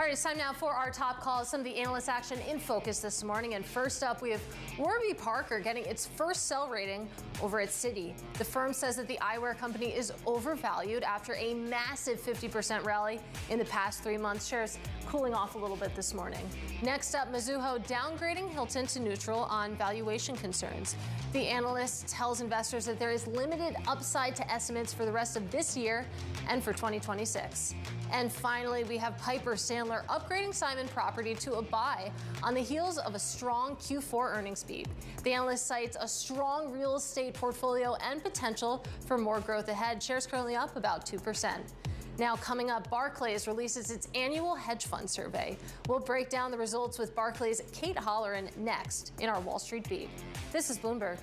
All right, it's time now for our top calls. Some of the analyst action in focus this morning. And first up, we have Warby Parker getting its first sell rating over at Citi. The firm says that the eyewear company is overvalued after a massive 50% rally in the past 3 months. Shares cooling off a little bit this morning. Next up, Mizuho downgrading Hilton to neutral on valuation concerns. The analyst tells investors that there is limited upside to estimates for the rest of this year and for 2026. And finally, we have Piper Sandler upgrading Simon Property to a buy on the heels of a strong Q4 earnings beat. The analyst cites a strong real estate portfolio and potential for more growth ahead. Shares currently up about 2%. Now coming up, Barclays releases its annual hedge fund survey. We'll break down the results with Barclays' Kate Halloran next in our Wall Street Beat. This is Bloomberg.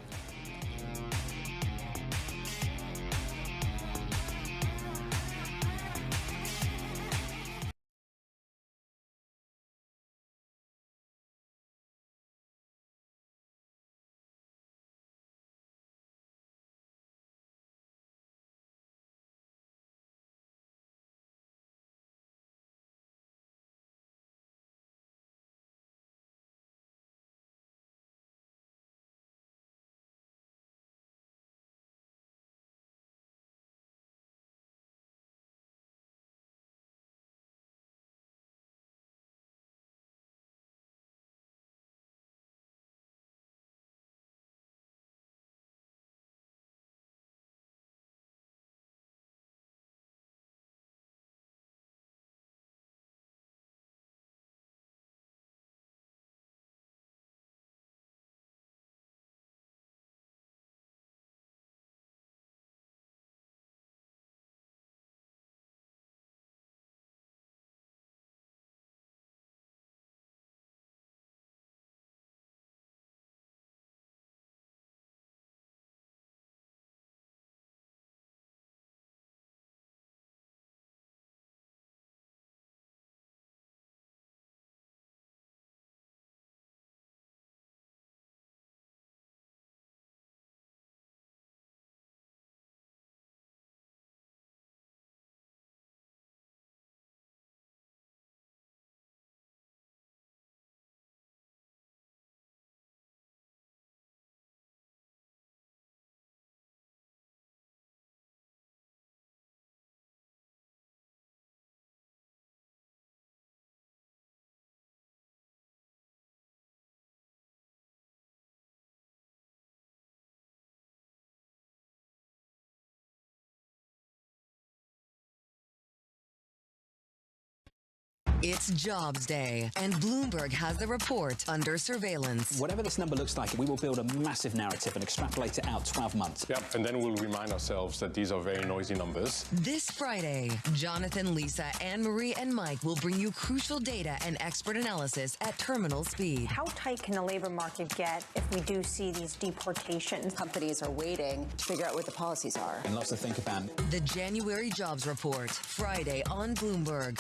It's Jobs Day, and Bloomberg has the report under surveillance. Whatever this number looks like, we will build a massive narrative and extrapolate it out 12 months. Yep, and then we'll remind ourselves that these are very noisy numbers. This Friday, Jonathan, Lisa, Anne-Marie, and Mike will bring you crucial data and expert analysis at terminal speed. How tight can the labor market get if we do see these deportations? Companies are waiting to figure out what the policies are. And lots to think about. The January Jobs Report, Friday on Bloomberg.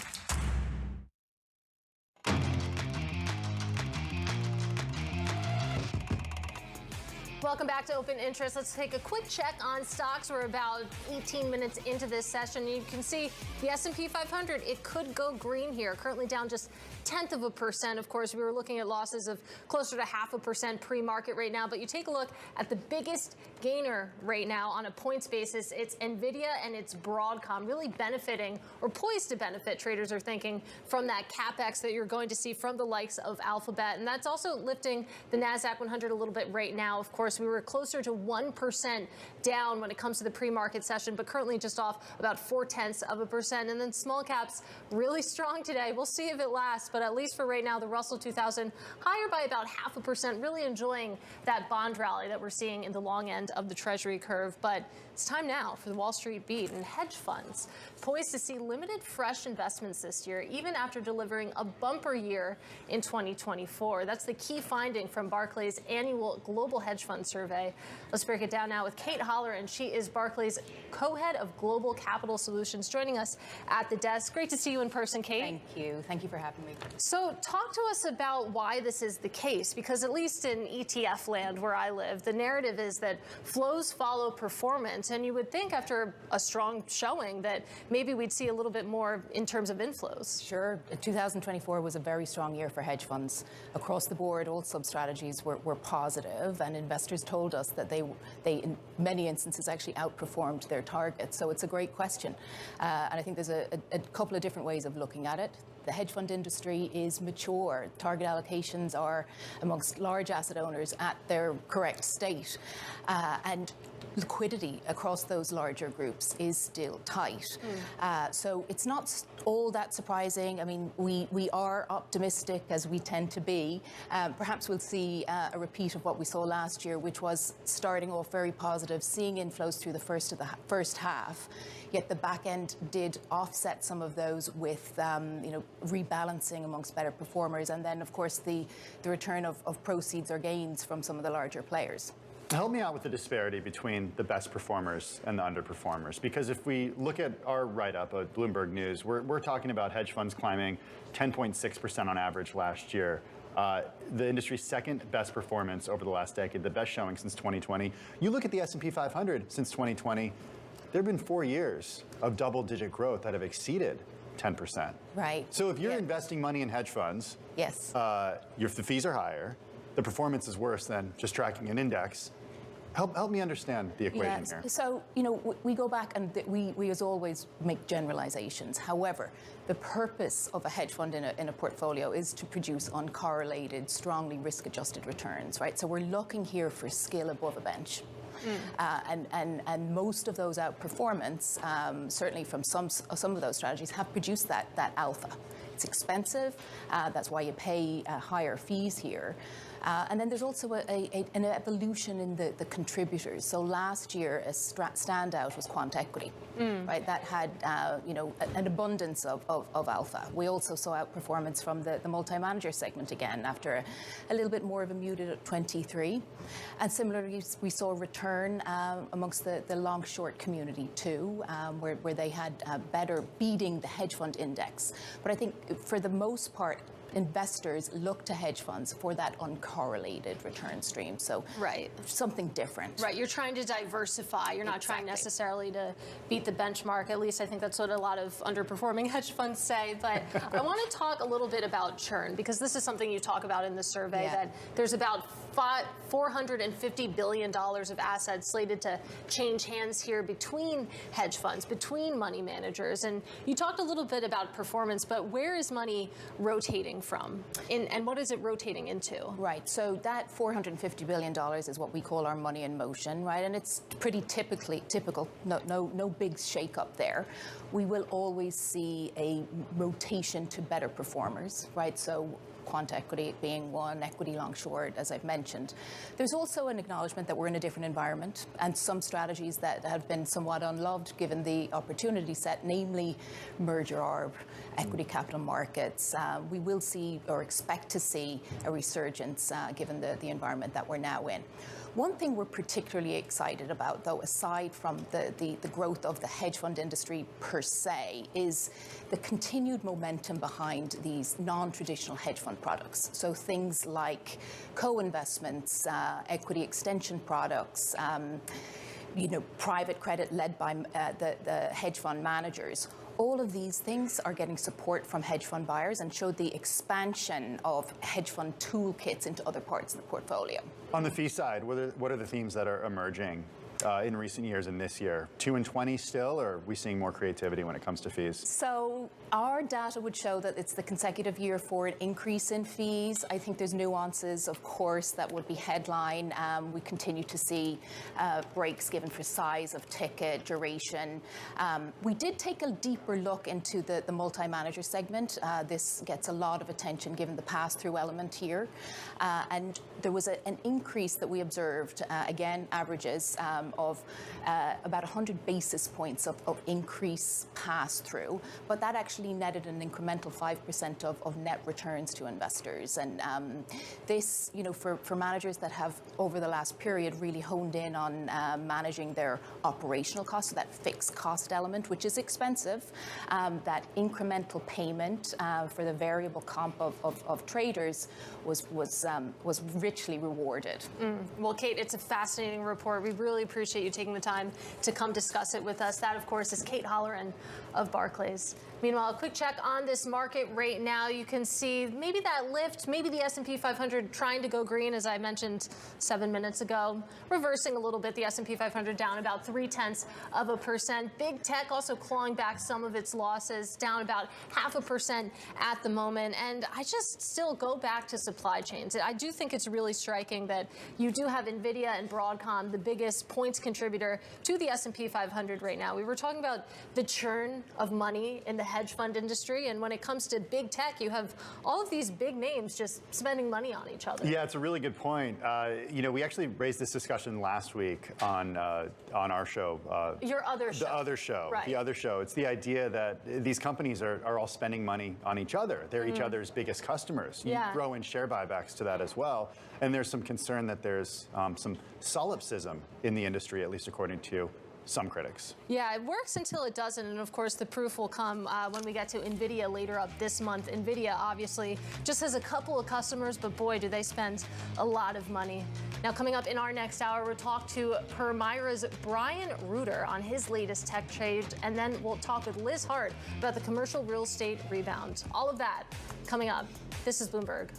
Welcome back to Open Interest. Let's take a quick check on stocks. We're about 18 minutes into this session. You can see the S&P 500, it could go green here, currently down just 0.1%. Of course, we were looking at losses of closer to 0.5% pre-market right now. But you take a look at the biggest gainer right now on a points basis. It's NVIDIA and it's Broadcom, really benefiting or poised to benefit, traders are thinking, from that CapEx that you're going to see from the likes of Alphabet. And that's also lifting the NASDAQ 100 a little bit right now. Of course, we were closer to 1% down when it comes to the pre-market session, but currently just off about 0.4%. And then small caps really strong today. We'll see if it lasts, but at least for right now, the Russell 2000 higher by about 0.5%, really enjoying that bond rally that we're seeing in the long end of the Treasury curve. But it's time now for the Wall Street Beat, and hedge funds poised to see limited fresh investments this year, even after delivering a bumper year in 2024. That's the key finding from Barclays' annual Global Hedge Fund Survey. Let's break it down now with Kate Halloran. She is Barclays' co-head of Global Capital Solutions, joining us at the desk. Great to see you in person, Kate. Thank you. Thank you for having me. So talk to us about why this is the case, because at least in ETF land where I live, the narrative is that flows follow performance. And you would think after a strong showing that maybe we'd see a little bit more in terms of inflows. Sure. 2024 was a very strong year for hedge funds. Across the board, all sub-strategies were positive, and investors told us that they in many instances actually outperformed their targets. So it's a great question. And I think there's a couple of different ways of looking at it. The hedge fund industry is mature. Target allocations are amongst large asset owners at their correct state. And liquidity across those larger groups is still tight. So it's not all that surprising. I mean, we are optimistic, as we tend to be. Perhaps we'll see a repeat of what we saw last year, which was starting off very positive, seeing inflows through the first half. Yet the back end did offset some of those with rebalancing amongst better performers, and then of course the return of proceeds or gains from some of the larger players. Help me out with the disparity between the best performers and the underperformers, because if we look at our write-up of Bloomberg News, we're talking about hedge funds climbing 10.6% on average last year. The industry's second best performance over the last decade, the best showing since 2020. You look at the S&P 500 since 2020, there have been 4 years of double-digit growth that have exceeded 10%. Right. So if you're investing money in hedge funds, yes, the fees are higher, the performance is worse than just tracking an index. Help me understand the equation here. So, we go back and we as always make generalizations. However, the purpose of a hedge fund in a portfolio is to produce uncorrelated, strongly risk-adjusted returns, right? So we're looking here for skill above a bench. And most of those outperformance, certainly from some of those strategies, have produced that alpha. It's expensive. That's why you pay higher fees here. And then there's also an evolution in the contributors. So last year, a standout was quant equity, right? That had an abundance of alpha. We also saw outperformance from the multi-manager segment again after a little bit more of a muted at 23. And similarly, we saw a return amongst the long-short community too, where they had better beating the hedge fund index. But I think for the most part, investors look to hedge funds for that uncorrelated return stream. So something different. Right. You're trying to diversify. You're not trying necessarily to beat the benchmark. At least I think that's what a lot of underperforming hedge funds say. But I want to talk a little bit about churn, because this is something you talk about in the survey, that there's about $450 billion of assets slated to change hands here between hedge funds, between money managers. And you talked a little bit about performance, but where is money rotating from? And what is it rotating into? Right. So that $450 billion is what we call our money in motion, right? And it's pretty typical. No big shake-up there. We will always see a rotation to better performers, right? So quant equity being one, equity long short, as I've mentioned. There's also an acknowledgement that we're in a different environment, and some strategies that have been somewhat unloved given the opportunity set, namely merger arb, equity capital markets. We will see or expect to see a resurgence given the environment that we're now in. One thing we're particularly excited about, though, aside from the growth of the hedge fund industry per se, is the continued momentum behind these non-traditional hedge fund products. So things like co-investments, equity extension products, private credit led by the hedge fund managers. All of these things are getting support from hedge fund buyers and showed the expansion of hedge fund toolkits into other parts of the portfolio. On the fee side, what are the themes that are emerging in recent years and this year? 2 and 20 still, or are we seeing more creativity when it comes to fees? So our data would show that it's the consecutive year for an increase in fees. I think there's nuances, of course, that would be headline. We continue to see breaks given for size of ticket, duration. We did take a deeper look into the multi-manager segment. This gets a lot of attention given the pass-through element here. And there was an increase that we observed, again, averages, of about 100 basis points of increase pass-through, but that actually netted an incremental 5% of net returns to investors. And this, for managers that have over the last period really honed in on managing their operational costs, so that fixed cost element, which is expensive, that incremental payment for the variable comp of traders was richly rewarded. Well, Kate, it's a fascinating report. We really appreciate appreciate you taking the time to come discuss it with us. That, of course, is Kate Halloran of Barclays. Meanwhile, a quick check on this market right now. You can see maybe that lift, maybe the S&P 500 trying to go green, as I mentioned 7 minutes ago, reversing a little bit. The S&P 500 down about 0.3%. Big tech also clawing back some of its losses, down about 0.5% at the moment. And I just still go back to supply chains. I do think it's really striking that you do have NVIDIA and Broadcom, the biggest points contributor to the S&P 500 right now. We were talking about the churn of money in the hedge fund industry, and when it comes to big tech, you have all of these big names just spending money on each other. Yeah, it's a really good point. You know, we actually raised this discussion last week on our show. Your other show. The other show. Right. The other show. It's the idea that these companies are all spending money on each other. They're each other's biggest customers. You throw in share buybacks to that as well. And there's some concern that there's some solipsism in the industry, at least according to some critics. Yeah, it works until it doesn't, and of course the proof will come when we get to NVIDIA later up this month. NVIDIA obviously just has a couple of customers, but boy, do they spend a lot of money. Now, coming up in our next hour, we'll talk to Permira's Brian Reuter on his latest tech trade, and then we'll talk with Liz Hart about the commercial real estate rebound. All of that coming up. This is Bloomberg.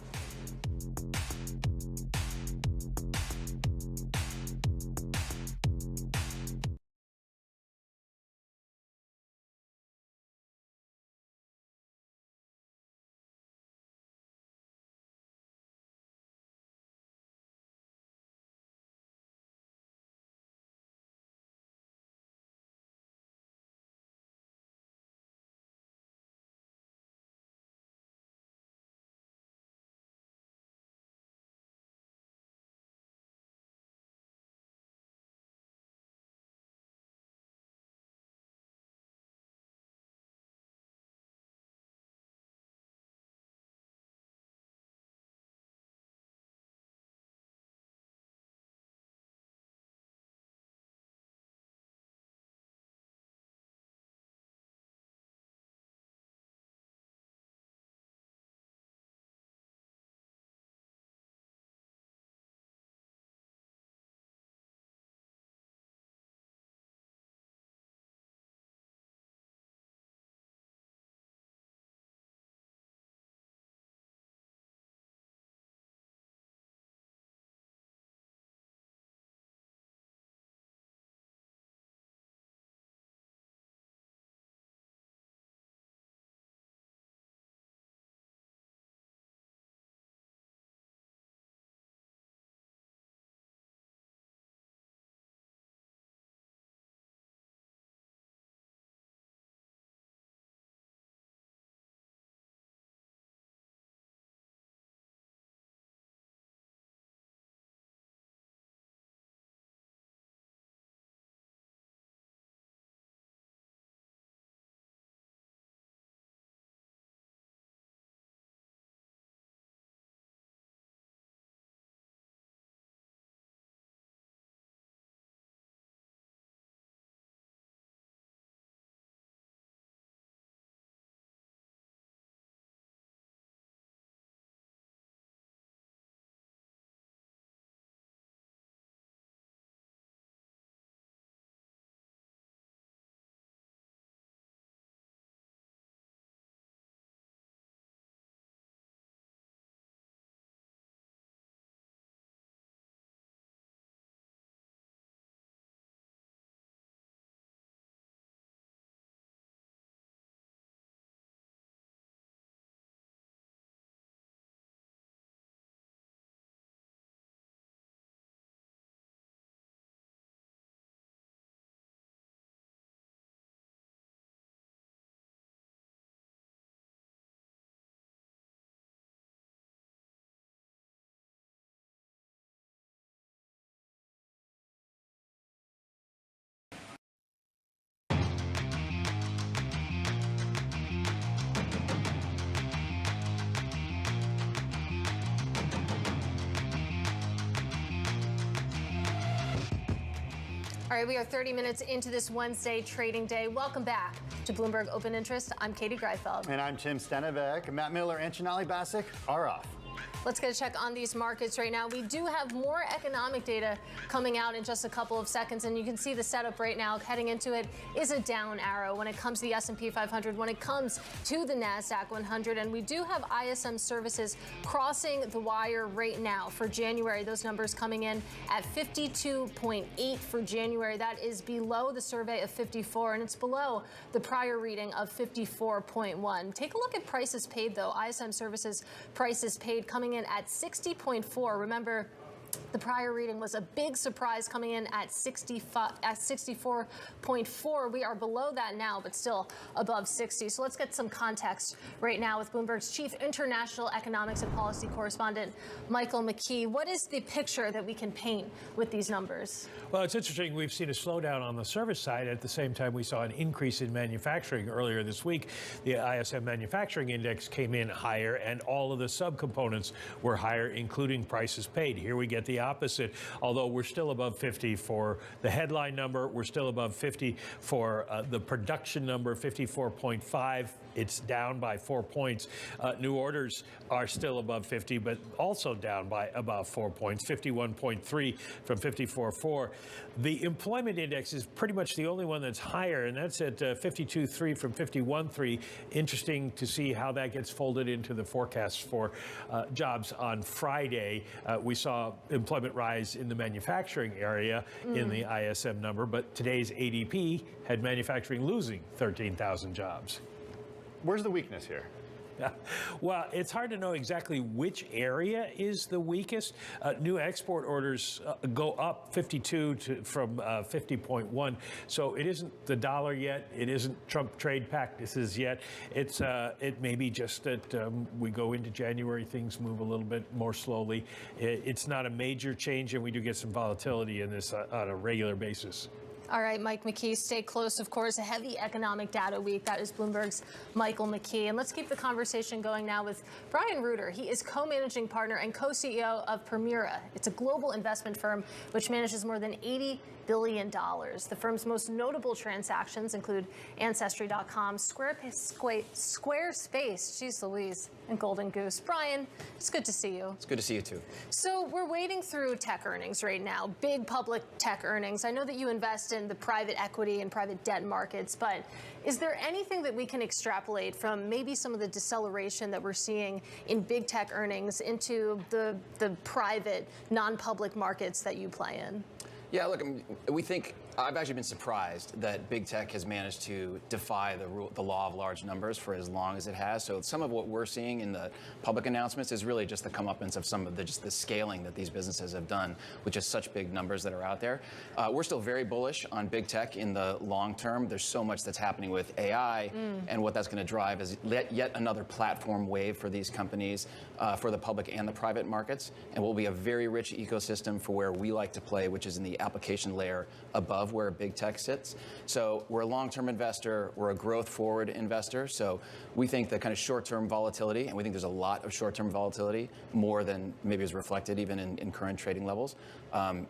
All right, we are 30 minutes into this Wednesday trading day. Welcome back to Bloomberg Open Interest. I'm Katie Greifeld. And I'm Tim Stenevec. Matt Miller and Chinali Basic are off. Let's get a check on these markets right now. We do have more economic data coming out in just a couple of seconds, and you can see the setup right now heading into it is a down arrow when it comes to the S&P 500, when it comes to the NASDAQ 100, and we do have ISM services crossing the wire right now for January. Those numbers coming in at 52.8 for January. That is below the survey of 54, and it's below the prior reading of 54.1. Take a look at prices paid, though. ISM services prices paid coming in at 60.4. Remember, the prior reading was a big surprise, coming in at 64.4. We are below that now, but still above 60. So let's get some context right now with Bloomberg's chief international economics and policy correspondent, Michael McKee. What is the picture that we can paint with these numbers? Well, it's interesting. We've seen a slowdown on the service side. At the same time, we saw an increase in manufacturing earlier this week. The ISM manufacturing index came in higher, and all of the subcomponents were higher, including prices paid. Here we get the opposite. Although we're still above 50 for the headline number, we're still above 50 for the production number, 54.5. It's down by 4 points. New orders are still above 50, but also down by about 4 points, 51.3 from 54.4. The employment index is pretty much the only one that's higher, and that's at 52.3 from 51.3. Interesting to see how that gets folded into the forecasts for jobs on Friday. We saw employment rise in the manufacturing area in the ISM number, but today's ADP had manufacturing losing 13,000 jobs. Where's the weakness here? Well, it's hard to know exactly which area is the weakest. New export orders go up 52 from 50.1. So it isn't the dollar yet. It isn't Trump trade practices yet. It may be just that we go into January, things move a little bit more slowly. It's not a major change, and we do get some volatility in this on a regular basis. All right, Mike McKee, stay close, of course. A heavy economic data week. That is Bloomberg's Michael McKee. And let's keep the conversation going now with Brian Reuter. He is co-managing partner and co-CEO of Permira. It's a global investment firm which manages more than $80 billion. The firm's most notable transactions include Ancestry.com, Squarespace, geez Louise, and Golden Goose. Brian, it's good to see you. It's good to see you, too. So we're wading through tech earnings right now, big public tech earnings. I know that you invest in the private equity and private debt markets, but is there anything that we can extrapolate from maybe some of the deceleration that we're seeing in big tech earnings into the private, non-public markets that you play in? Yeah, look, we think I've actually been surprised that big tech has managed to defy the law of large numbers for as long as it has. So some of what we're seeing in the public announcements is really just the comeuppance of some of just the scaling that these businesses have done with just such big numbers that are out there. We're still very bullish on big tech in the long term. There's so much that's happening with AI, and what that's going to drive is yet another platform wave for these companies, for the public and the private markets, and will be a very rich ecosystem for where we like to play, which is in the application layer above where big tech sits. So we're a long-term investor. We're a growth-forward investor. So we think the kind of short-term volatility, and we think there's a lot of short-term volatility, more than maybe is reflected even in current trading levels.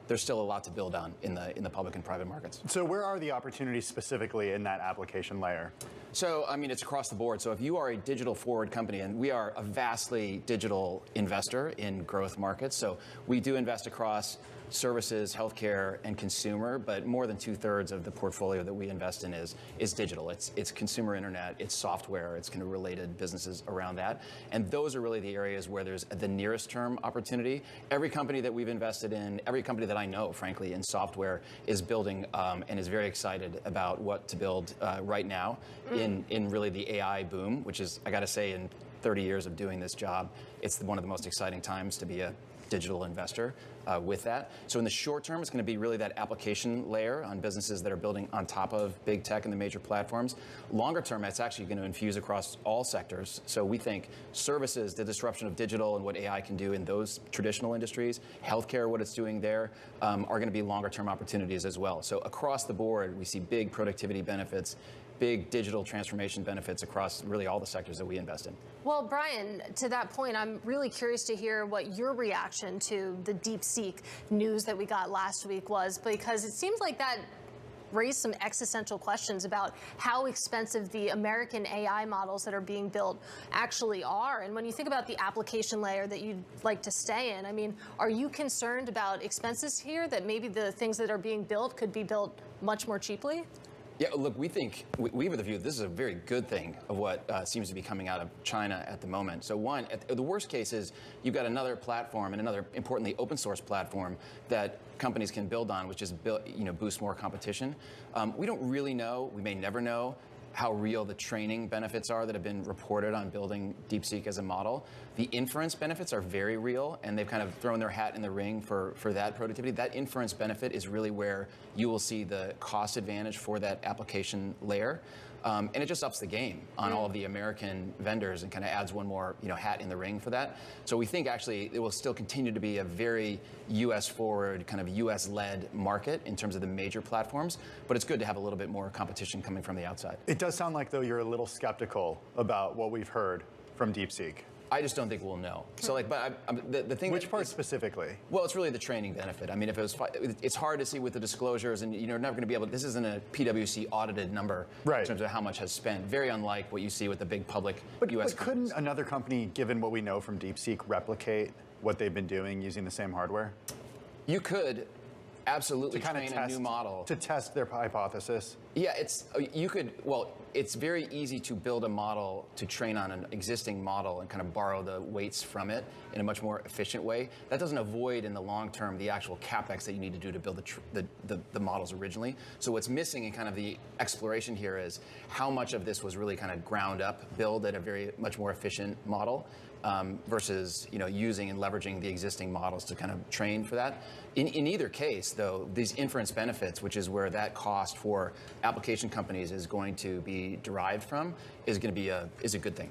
There's still a lot to build on in the public and private markets. So where are the opportunities specifically in that application layer? So, I mean, it's across the board. So if you are a digital forward company, and we are a vastly digital investor in growth markets, so we do invest across services, healthcare, and consumer, but more than 2/3 of the portfolio that we invest in is digital. It's consumer internet, it's software, it's kind of related businesses around that. And those are really the areas where there's the nearest term opportunity. Every company that we've invested in, every company that I know, frankly, in software is building and is very excited about what to build right now in really the AI boom, which is, I gotta say, in 30 years of doing this job, it's one of the most exciting times to be a digital investor with that. So in the short term, it's going to be really that application layer on businesses that are building on top of big tech and the major platforms. Longer term, it's actually going to infuse across all sectors. So we think services, the disruption of digital and what AI can do in those traditional industries, healthcare, what it's doing there, are going to be longer term opportunities as well. So across the board, we see big productivity benefits, big digital transformation benefits across really all the sectors that we invest in. Well, Brian, to that point, I'm really curious to hear what your reaction to the DeepSeek news that we got last week was, because it seems like that raised some existential questions about how expensive the American AI models that are being built actually are. And when you think about the application layer that you'd like to stay in, I mean, are you concerned about expenses here, that maybe the things that are being built could be built much more cheaply? Yeah, look, we think, we have the view this is a very good thing of what seems to be coming out of China at the moment. So one, the worst case is you've got another platform and another, importantly, open source platform that companies can build on, which is, boost more competition. We don't really know, we may never know, how real the training benefits are that have been reported on building DeepSeek as a model. The inference benefits are very real, and they've kind of thrown their hat in the ring for that productivity. That inference benefit is really where you will see the cost advantage for that application layer. And it just ups the game on all of the American vendors and kind of adds one more hat in the ring for that. So we think actually it will still continue to be a very US forward, kind of US led market in terms of the major platforms, but it's good to have a little bit more competition coming from the outside. It does sound like, though, you're a little skeptical about what we've heard from DeepSeek. I just don't think we'll know. So, the thing. Which part specifically? Well, it's really the training benefit. I mean, if it was, it's hard to see with the disclosures, and you're never going to be able. This isn't a PwC audited number in terms of how much has spent. Very unlike what you see with the big public U.S. But couldn't another company, given what we know from DeepSeek, replicate what they've been doing using the same hardware? You could. Absolutely, train a new model to test their hypothesis. Yeah, it's very easy to build a model to train on an existing model and kind of borrow the weights from it in a much more efficient way. That doesn't avoid in the long term the actual capex that you need to do to build the models originally. So what's missing in kind of the exploration here is how much of this was really kind of ground up build at a very much more efficient model. Versus using and leveraging the existing models to kind of train for that. In either case, though, these inference benefits, which is where that cost for application companies is going to be derived from, is going to be a good thing.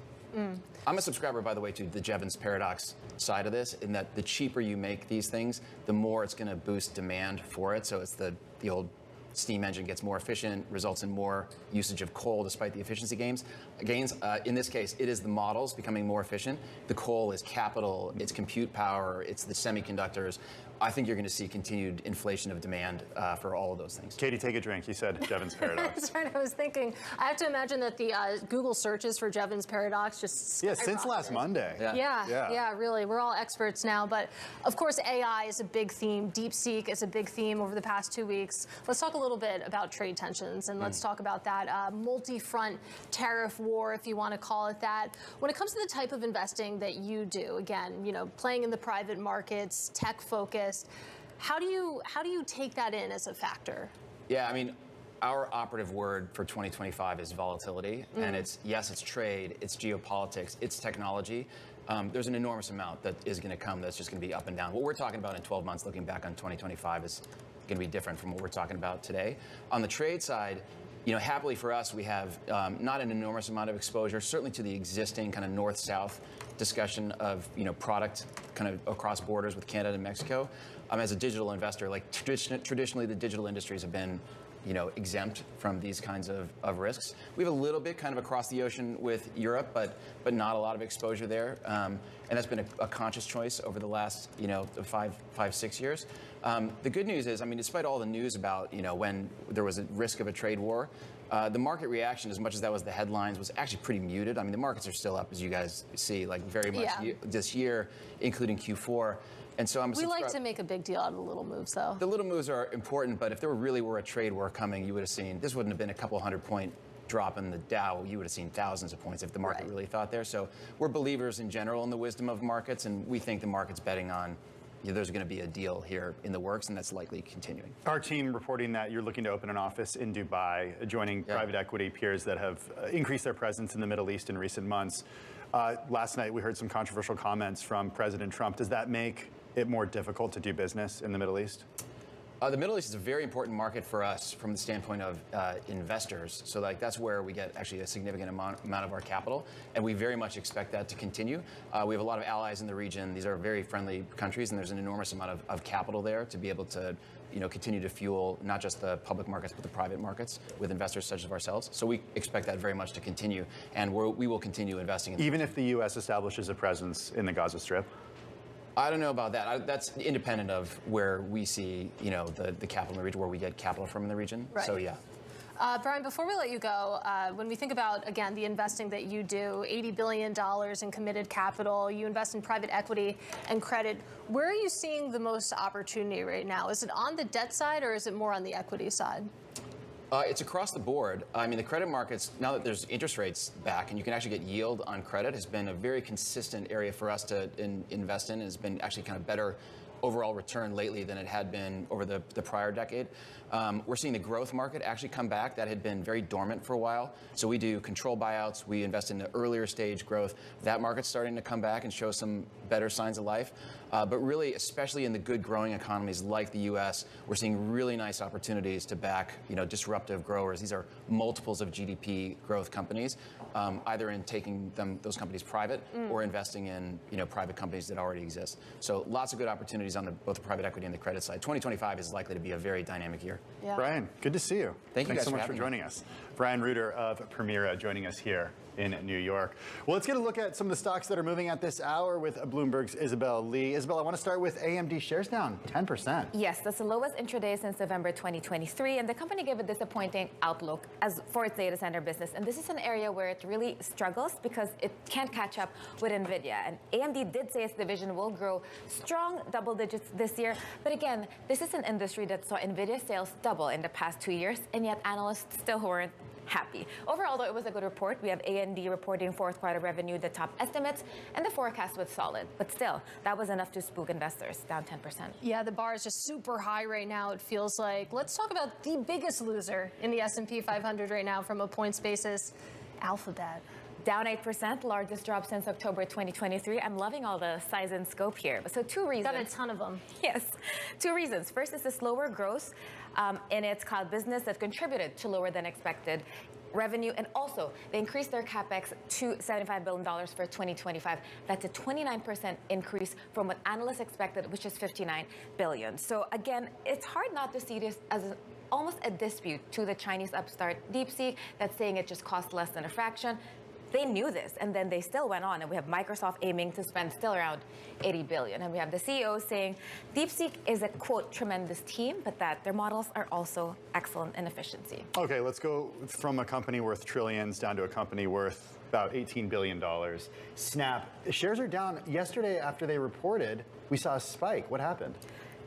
I'm a subscriber, by the way, to the Jevons paradox side of this, in that the cheaper you make these things, the more it's going to boost demand for it. So it's the old steam engine gets more efficient, results in more usage of coal despite the efficiency gains. In this case, it is the models becoming more efficient. The coal is capital, it's compute power, it's the semiconductors. I think you're going to see continued inflation of demand for all of those things. Katie, take a drink. You said Jevons paradox. That's right. I was thinking, I have to imagine that the Google searches for Jevons paradox just skyrocketed. Since last Monday. Yeah, really. We're all experts now. But of course, AI is a big theme. DeepSeek is a big theme over the past 2 weeks. Let's talk a little bit about trade tensions, and let's talk about that multi-front tariff war, if you want to call it that. When it comes to the type of investing that you do, again, playing in the private markets, tech focused, how do you take that in as a factor? Yeah, I mean, our operative word for 2025 is volatility, and it's trade, it's geopolitics, it's technology. There's an enormous amount that is going to come that's just going to be up and down. What we're talking about in 12 months, looking back on 2025, is going to be different from what we're talking about today. On the trade side, happily for us, we have not an enormous amount of exposure, certainly to the existing kind of north-south discussion of product kind of across borders with Canada and Mexico. As a digital investor, like traditionally the digital industries have been exempt from these kinds of risks. We have a little bit kind of across the ocean with Europe, but not a lot of exposure there. And that's been a conscious choice over the last 5-6 years. The good news is, I mean, despite all the news about when there was a risk of a trade war, the market reaction, as much as that was the headlines, was actually pretty muted. I mean, the markets are still up, as you guys see, like very much this year, including Q4. And so we like to make a big deal out of the little moves, though. The little moves are important, but if there really were a trade war coming, you would have seen, this wouldn't have been a couple 100-point drop in the Dow. You would have seen thousands of points if the market really thought there. So we're believers in general in the wisdom of markets, and we think the market's betting on there's going to be a deal here in the works, and that's likely continuing. Our team reporting that you're looking to open an office in Dubai, joining private equity peers that have increased their presence in the Middle East in recent months. Last night, we heard some controversial comments from President Trump. Does that make it more difficult to do business in the Middle East? The Middle East is a very important market for us from the standpoint of investors. So that's where we get actually a significant amount of our capital, and we very much expect that to continue. We have a lot of allies in the region. These are very friendly countries, and there's an enormous amount of capital there to be able to continue to fuel not just the public markets, but the private markets with investors such as ourselves. So we expect that very much to continue, and we will continue investing in even if the U.S. establishes a presence in the Gaza Strip? I don't know about that. That's independent of where we see, the capital in the region, where we get capital from in the region. Right. So yeah. Brian, before we let you go, when we think about, again, the investing that you do, $80 billion in committed capital, you invest in private equity and credit, where are you seeing the most opportunity right now? Is it on the debt side or is it more on the equity side? It's across the board. I mean, the credit markets, now that there's interest rates back and you can actually get yield on credit, has been a very consistent area for us to invest in, and has been actually kind of better overall return lately than it had been over the prior decade. We're seeing the growth market actually come back. That had been very dormant for a while. So we do control buyouts. We invest in the earlier stage growth. That market's starting to come back and show some better signs of life. But really, especially in the good growing economies like the U.S., we're seeing really nice opportunities to back, disruptive growers. These are multiples of GDP growth companies, either in taking those companies private or investing in, private companies that already exist. So lots of good opportunities on both the private equity and the credit side. 2025 is likely to be a very dynamic year. Yeah. Brian, good to see you. Thank you Thanks guys so much for joining us. Brian Reuter of Permira joining us here in New York. Well, let's get a look at some of the stocks that are moving at this hour with Bloomberg's Isabel Lee. Isabel, I want to start with AMD shares down 10%. Yes, that's the lowest intraday since November 2023, and the company gave a disappointing outlook for its data center business. And this is an area where it really struggles because it can't catch up with NVIDIA. And AMD did say its division will grow strong double digits this year. But again, this is an industry that saw NVIDIA sales double in the past 2 years, and yet analysts still weren't happy. Overall, though, it was a good report. We have AMD reporting fourth quarter revenue, the top estimates, and the forecast was solid. But still, that was enough to spook investors, down 10%. Yeah, the bar is just super high right now, it feels like. Let's talk about the biggest loser in the S&P 500 right now from a points basis, Alphabet. Down 8%, largest drop since October 2023. I'm loving all the size and scope here. So 2 reasons. Got a ton of them. Yes, 2 reasons. First is the slower growth in its cloud business that contributed to lower than expected revenue, and also they increased their capex to $75 billion for 2025. That's a 29% increase from what analysts expected, which is $59 billion. So again, it's hard not to see this as almost a dispute to the Chinese upstart DeepSeek that's saying it just costs less than a fraction. They knew this, and then they still went on, and we have Microsoft aiming to spend still around $80 billion. And we have the CEO saying DeepSeek is a, quote, tremendous team, but that their models are also excellent in efficiency. Okay, let's go from a company worth trillions down to a company worth about $18 billion. Snap, shares are down. Yesterday after they reported, we saw a spike. What happened?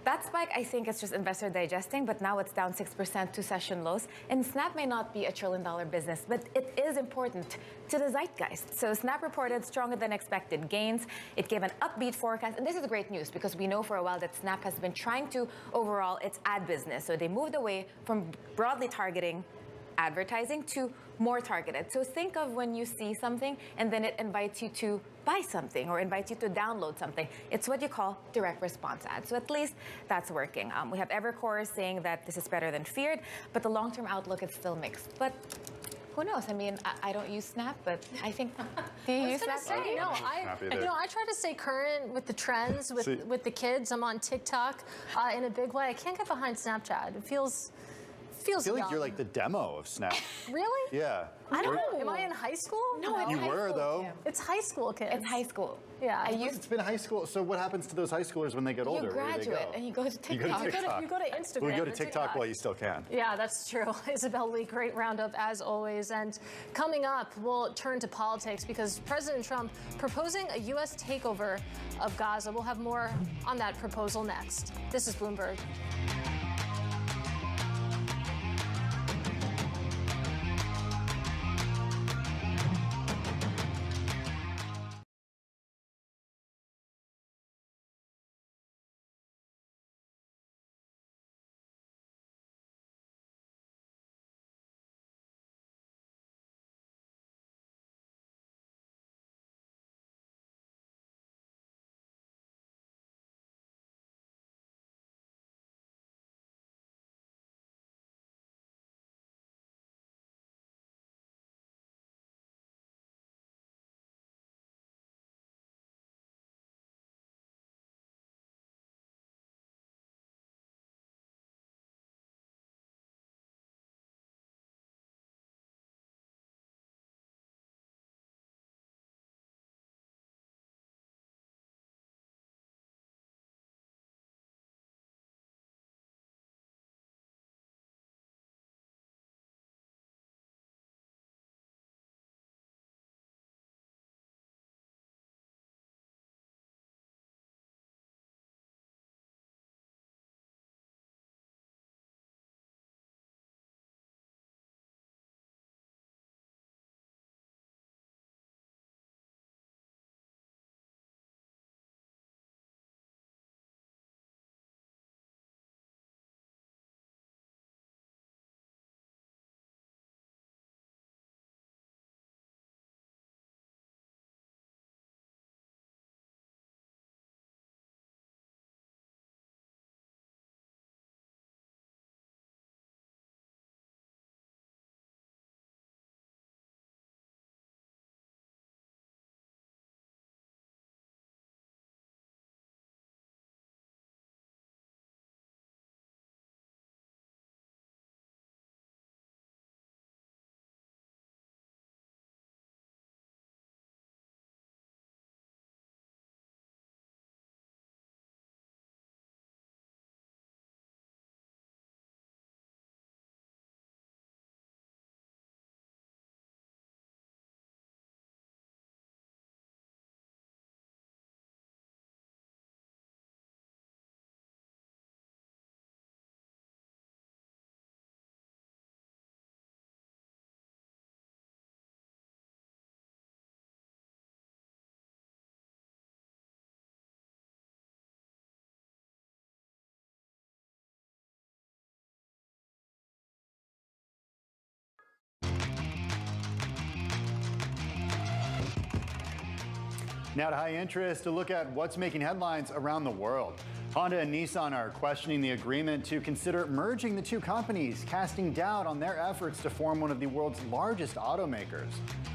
That spike, I think, is just investor digesting, but now it's down 6% to session lows. And Snap may not be a $1 trillion business, but it is important to the zeitgeist. So Snap reported stronger than expected gains. It gave an upbeat forecast, and this is great news because we know for a while that Snap has been trying to overhaul its ad business. So they moved away from broadly targeting advertising to more targeted. So think of when you see something and then it invites you to buy something or invites you to download something. It's what you call direct response ads. So at least that's working. We have Evercore saying that this is better than feared, but the long-term outlook is still mixed. But who knows? I mean, I don't use Snap, but I think, do you use Snap? I try to stay current with the trends with the kids. I'm on TikTok in a big way. I can't get behind Snapchat. It feels I feel like you're like the demo of Snap. Really? Yeah. I don't know. Am I in high school? No, it's you high were school. though. Yeah. It's high school kids. It's high school. Yeah. It's been high school. So what happens to those high schoolers when they get older? You graduate and you go to TikTok. You go to Instagram. Well, you go to TikTok while you still can. Yeah, that's true. Isabel Lee, great roundup as always. And coming up, we'll turn to politics because President Trump proposing a U.S. takeover of Gaza. We'll have more on that proposal next. This is Bloomberg. Now to high interest, to look at what's making headlines around the world. Honda and Nissan are questioning the agreement to consider merging the two companies, casting doubt on their efforts to form one of the world's largest automakers.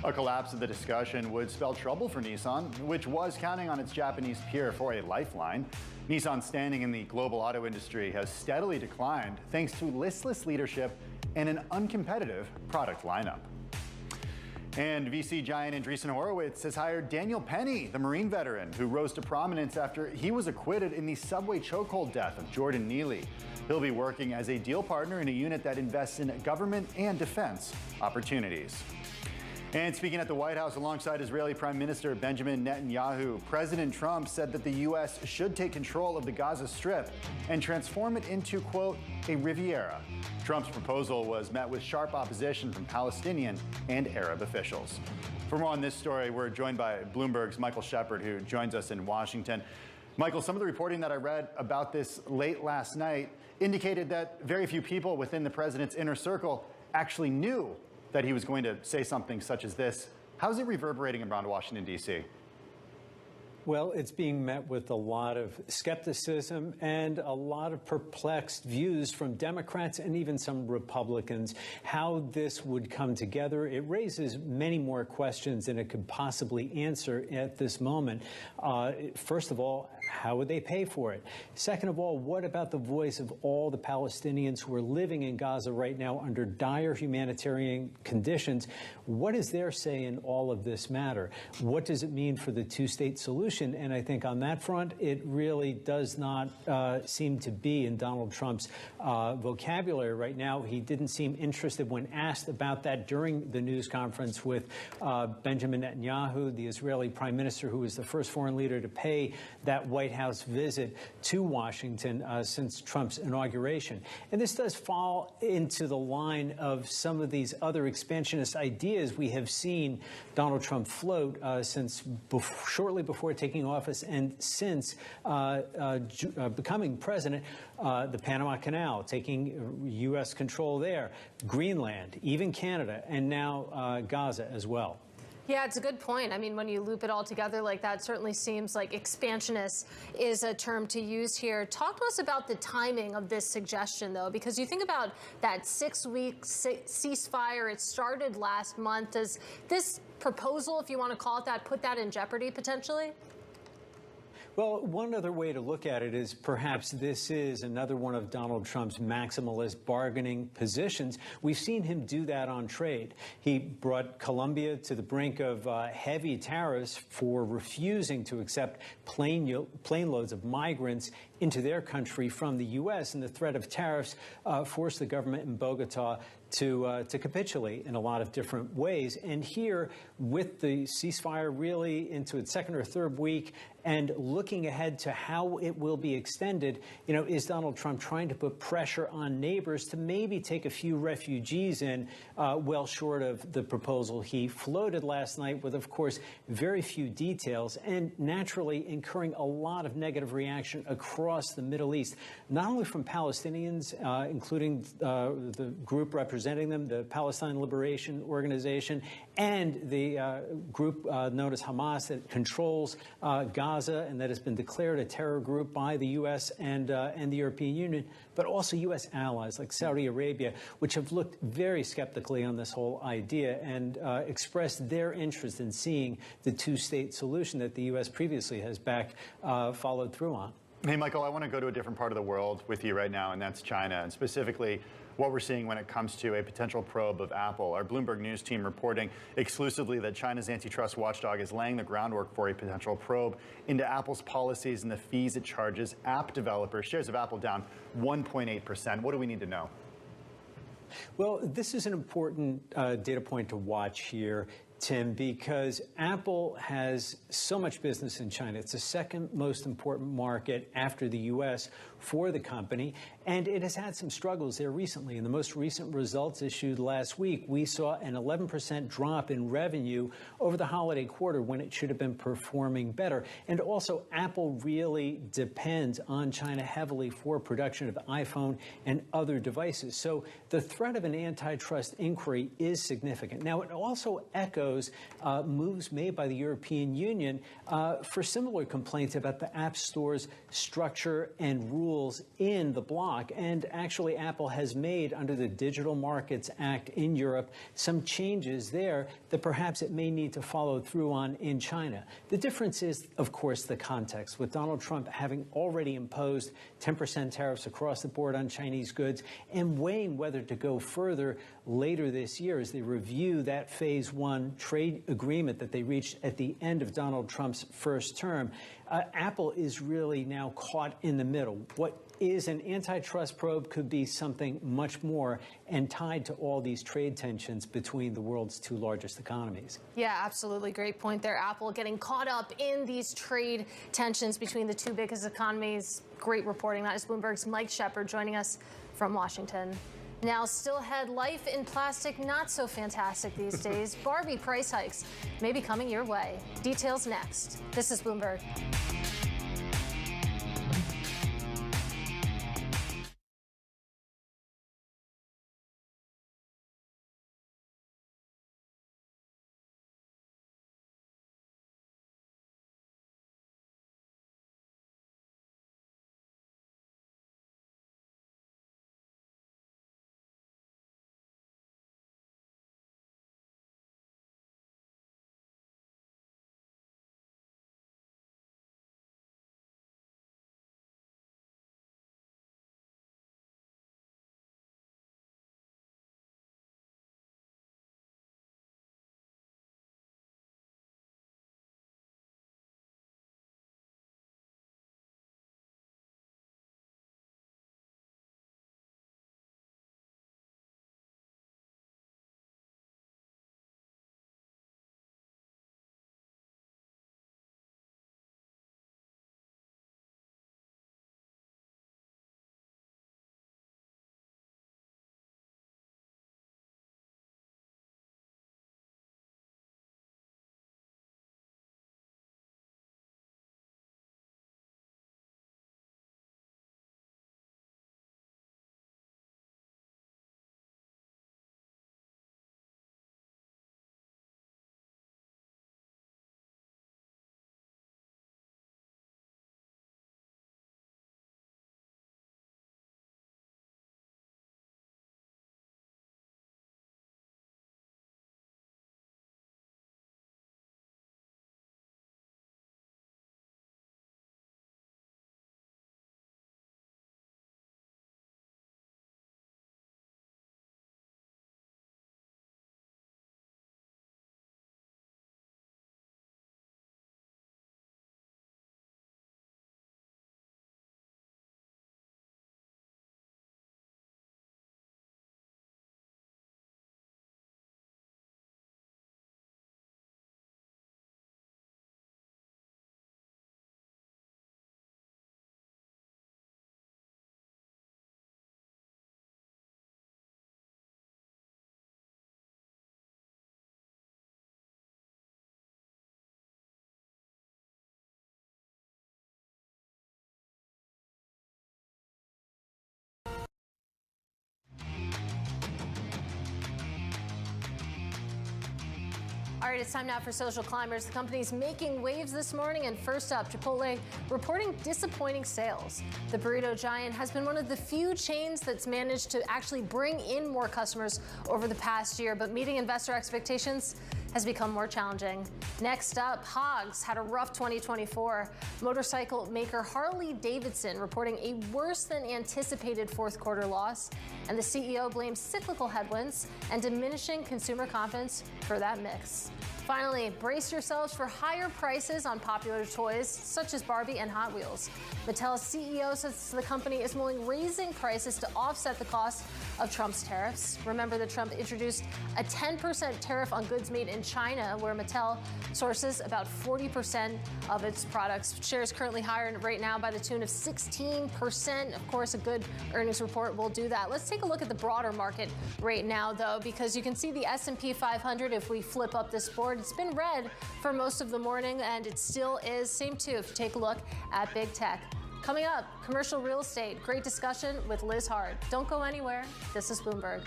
A collapse of the discussion would spell trouble for Nissan, which was counting on its Japanese peer for a lifeline. Nissan's standing in the global auto industry has steadily declined thanks to listless leadership and an uncompetitive product lineup. And VC giant Andreessen Horowitz has hired Daniel Penny, the Marine veteran who rose to prominence after he was acquitted in the subway chokehold death of Jordan Neely. He'll be working as a deal partner in a unit that invests in government and defense opportunities. And speaking at the White House alongside Israeli Prime Minister Benjamin Netanyahu, President Trump said that the U.S. should take control of the Gaza Strip and transform it into, quote, a Riviera. Trump's proposal was met with sharp opposition from Palestinian and Arab officials. For more on this story, we're joined by Bloomberg's Michael Shepard, who joins us in Washington. Michael, some of the reporting that I read about this late last night indicated that very few people within the president's inner circle actually knew that he was going to say something such as this. How's it reverberating around Washington, D.C.? Well, it's being met with a lot of skepticism and a lot of perplexed views from Democrats and even some Republicans. How this would come together, it raises many more questions than it could possibly answer at this moment. First of all, how would they pay for it? Second of all, what about the voice of all the Palestinians who are living in Gaza right now under dire humanitarian conditions? What is their say in all of this matter? What does it mean for the two-state solution? And I think on that front, it really does not seem to be in Donald Trump's vocabulary right now. He didn't seem interested when asked about that during the news conference with Benjamin Netanyahu, the Israeli prime minister, who was the first foreign leader to pay that White House visit to Washington since Trump's inauguration. And this does fall into the line of some of these other expansionist ideas we have seen Donald Trump float since shortly before taking office and since becoming president. The Panama Canal, taking U.S. control there, Greenland, even Canada, and now Gaza as well. Yeah, it's a good point. I mean, when you loop it all together like that, it certainly seems like expansionist is a term to use here. Talk to us about the timing of this suggestion, though, because you think about that 6-week ceasefire. It started last month. Does this proposal, if you want to call it that, put that in jeopardy potentially? Well, one other way to look at it is perhaps this is another one of Donald Trump's maximalist bargaining positions. We've seen him do that on trade. He brought Colombia to the brink of heavy tariffs for refusing to accept plane loads of migrants into their country from the U.S., and the threat of tariffs forced the government in Bogota to capitulate in a lot of different ways. And here, with the ceasefire really into its second or third week and looking ahead to how it will be extended, you know, is Donald Trump trying to put pressure on neighbors to maybe take a few refugees in, well short of the proposal he floated last night with, of course, very few details, and naturally incurring a lot of negative reaction across the Middle East, not only from Palestinians, including the group representing them, the Palestine Liberation Organization, and the group known as Hamas that controls Gaza and that has been declared a terror group by the U.S. and the European Union, but also U.S. allies like Saudi Arabia, which have looked very skeptically on this whole idea and expressed their interest in seeing the two-state solution that the U.S. previously has followed through on. Hey, Michael, I want to go to a different part of the world with you right now, and that's China, and specifically what we're seeing when it comes to a potential probe of Apple. Our Bloomberg News team reporting exclusively that China's antitrust watchdog is laying the groundwork for a potential probe into Apple's policies and the fees it charges app developers. Shares of Apple down 1.8%. What do we need to know? Well, this is an important data point to watch here, Tim, because Apple has so much business in China. It's the second most important market after the U.S. for the company, and it has had some struggles there recently. In the most recent results issued last week, we saw an 11% drop in revenue over the holiday quarter when it should have been performing better. And also, Apple really depends on China heavily for production of the iPhone and other devices. So the threat of an antitrust inquiry is significant. Now, it also echoes echoes moves made by the European Union for similar complaints about the App Store's structure and rules in the bloc. And actually, Apple has made, under the Digital Markets Act in Europe, some changes there that perhaps it may need to follow through on in China. The difference is, of course, the context, with Donald Trump having already imposed 10% tariffs across the board on Chinese goods and weighing whether to go further later this year as they review that Phase 1 trade agreement that they reached at the end of Donald Trump's first term. Apple is really now caught in the middle. What is an antitrust probe could be something much more and tied to all these trade tensions between the world's two largest economies. Yeah, absolutely. Great point there. Apple getting caught up in these trade tensions between the two biggest economies. Great reporting. That is Bloomberg's Mike Shepard joining us from Washington. Now, still ahead, life in plastic not so fantastic these days. Barbie price hikes may be coming your way. Details next. This is Bloomberg. All right, it's time now for Social Climbers. The company's making waves this morning. And first up, Chipotle reporting disappointing sales. The burrito giant has been one of the few chains that's managed to actually bring in more customers over the past year, but meeting investor expectations has become more challenging. Next up, Hogs had a rough 2024. Motorcycle maker Harley Davidson reporting a worse than anticipated fourth quarter loss, and the CEO blames cyclical headwinds and diminishing consumer confidence for that mix. Finally, brace yourselves for higher prices on popular toys such as Barbie and Hot Wheels. Mattel's CEO says the company is willing raising prices to offset the cost of Trump's tariffs. Remember that Trump introduced a 10% tariff on goods made in China, where Mattel sources about 40% of its products. Shares currently higher right now by the tune of 16%. Of course, a good earnings report will do that. Let's take a look at the broader market right now, though, because you can see the S&P 500 if we flip up this board. It's been red for most of the morning, and it still is. Same, too, if you take a look at big tech. Coming up, commercial real estate. Great discussion with Liz Hart. Don't go anywhere. This is Bloomberg.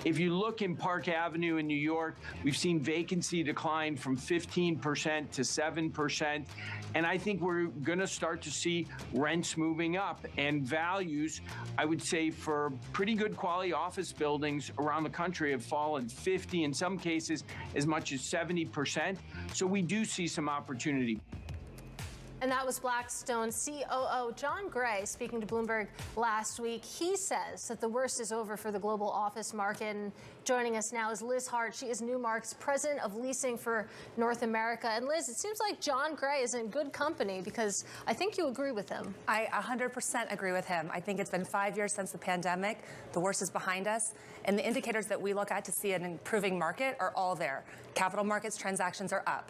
If you look in Park Avenue in New York, we've seen vacancy decline from 15% to 7%. And I think we're going to start to see rents moving up and values, I would say, for pretty good quality office buildings around the country have fallen 50, in some cases as much as 70%. So we do see some opportunity. And that was Blackstone COO Jon Gray speaking to Bloomberg last week. He says that the worst is over for the global office market. And joining us now is Liz Hart. She is Newmark's president of leasing for North America. And Liz, it seems like Jon Gray is in good company because I think you agree with him. I 100% agree with him. I think it's been 5 years since the pandemic. The worst is behind us. And the indicators that we look at to see an improving market are all there. Capital markets transactions are up.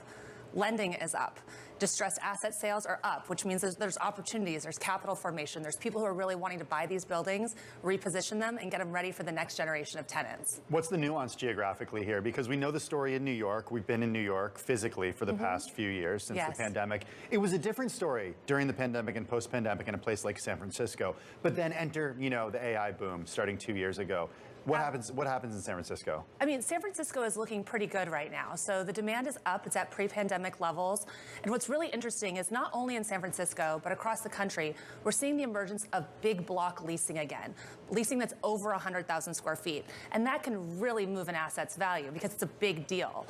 Lending is up. Distressed asset sales are up, which means there's opportunities, there's capital formation, there's people who are really wanting to buy these buildings, reposition them, and get them ready for the next generation of tenants. What's the nuance geographically here? Because we know the story in New York. We've been in New York physically for the past few years since the pandemic. It was a different story during the pandemic and post-pandemic in a place like San Francisco. But then enter, you know, the AI boom starting 2 years ago. What happens in San Francisco? I mean, San Francisco is looking pretty good right now. So the demand is up. It's at pre-pandemic levels. And what's really interesting is not only in San Francisco, but across the country, we're seeing the emergence of big block leasing again. Leasing that's over 100,000 square feet. And that can really move an asset's value because it's a big deal.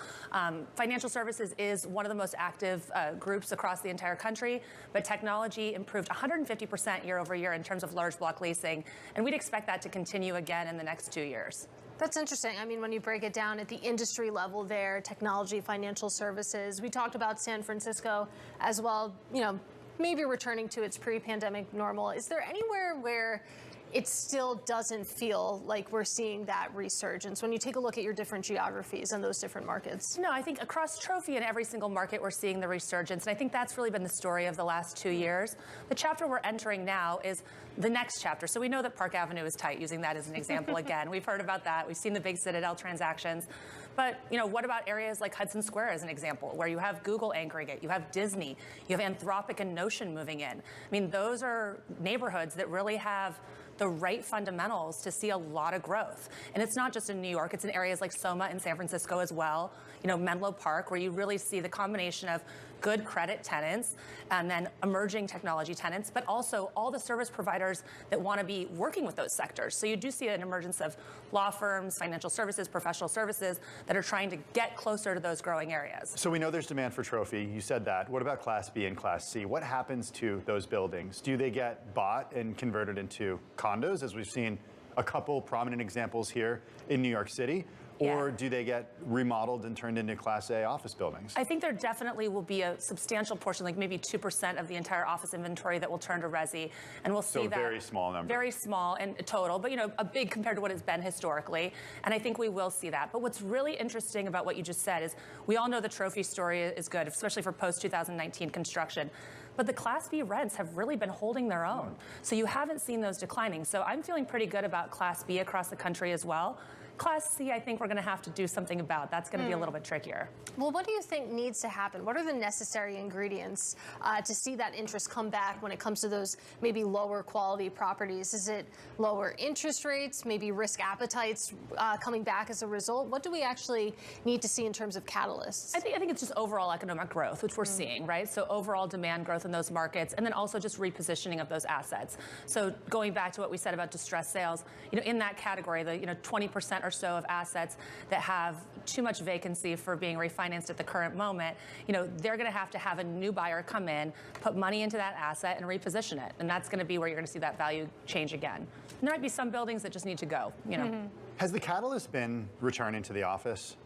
Financial services is one of the most active groups across the entire country, but technology improved 150% year over year in terms of large block leasing. And we'd expect that to continue again in the next 2 years. That's interesting. I mean, when you break it down at the industry level there, technology, financial services, we talked about San Francisco as well, you know, maybe returning to its pre-pandemic normal. Is there anywhere where it still doesn't feel like we're seeing that resurgence when you take a look at your different geographies and those different markets? No, I think across Trophy in every single market we're seeing the resurgence, and I think that's really been the story of the last 2 years. The chapter we're entering now is the next chapter. So we know that Park Avenue is tight, using that as an example again. We've heard about that. We've seen the big Citadel transactions. But, you know, what about areas like Hudson Square as an example, where you have Google anchoring it, you have Disney, you have Anthropic and Notion moving in. I mean, those are neighborhoods that really have the right fundamentals to see a lot of growth. And it's not just in New York, it's in areas like SoMa in San Francisco as well, you know, Menlo Park, where you really see the combination of good credit tenants and then emerging technology tenants, but also all the service providers that want to be working with those sectors. So you do see an emergence of law firms, financial services, professional services that are trying to get closer to those growing areas. So we know there's demand for Trophy. You said that. What about Class B and Class C? What happens to those buildings? Do they get bought and converted into condos, as we've seen a couple prominent examples here in New York City? Or do they get remodeled and turned into Class A office buildings? I think there definitely will be a substantial portion, like maybe 2% of the entire office inventory that will turn to resi. And we'll see that. So very small number. Very small in total, but, you know, a big compared to what it's been historically. And I think we will see that. But what's really interesting about what you just said is we all know the Trophy story is good, especially for post-2019 construction. But the Class B rents have really been holding their own. So you haven't seen those declining. So I'm feeling pretty good about Class B across the country as well. Class C, I think we're going to have to do something about. That's going to be a little bit trickier. Well, what do you think needs to happen? What are the necessary ingredients to see that interest come back when it comes to those maybe lower quality properties? Is it lower interest rates, maybe risk appetites coming back as a result? What do we actually need to see in terms of catalysts? I think it's just overall economic growth, which we're seeing, right? So overall demand growth in those markets, and then also just repositioning of those assets. So going back to what we said about distressed sales, you know, in that category, the 20% or so of assets that have too much vacancy for being refinanced at the current moment, you know, they're going to have a new buyer come in, put money into that asset and reposition it. And that's going to be where you're going to see that value change again. And there might be some buildings that just need to go, you know. Has the catalyst been returning to the office?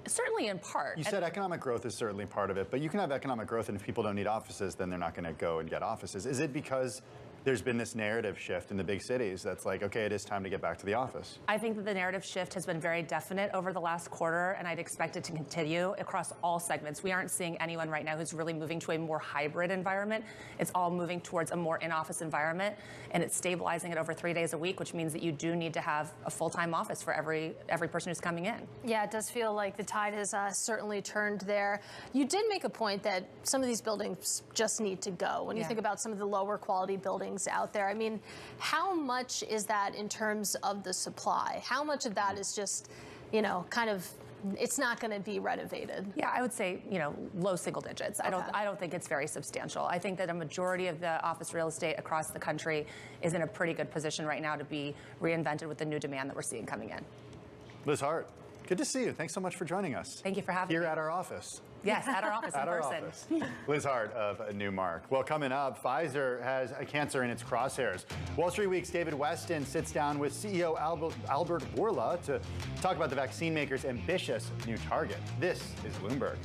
Certainly in part. You said economic growth is certainly part of it, but you can have economic growth, and if people don't need offices, then they're not going to go and get offices. Is it because there's been this narrative shift in the big cities that's like, okay, it is time to get back to the office? I think that the narrative shift has been very definite over the last quarter, and I'd expect it to continue across all segments. We aren't seeing anyone right now who's really moving to a more hybrid environment. It's all moving towards a more in-office environment, and it's stabilizing it over 3 days a week, which means that you do need to have a full-time office for every person who's coming in. Yeah, it does feel like the tide has certainly turned there. You did make a point that some of these buildings just need to go. When you think about some of the lower quality buildings things out there. I mean, how much is that in terms of the supply? How much of that is just, you know, kind of, it's not going to be renovated? Yeah, I would say, you know, low single digits. Okay. I don't think it's very substantial. I think that a majority of the office real estate across the country is in a pretty good position right now to be reinvented with the new demand that we're seeing coming in. Liz Hart, good to see you. Thanks so much for joining us. Thank you for having me. Here at our office. Yes, at our office in at our person. Office. Liz Hart of Newmark. Well, coming up, Pfizer has a cancer in its crosshairs. Wall Street Week's David Westin sits down with CEO Albert Bourla to talk about the vaccine maker's ambitious new target. This is Bloomberg.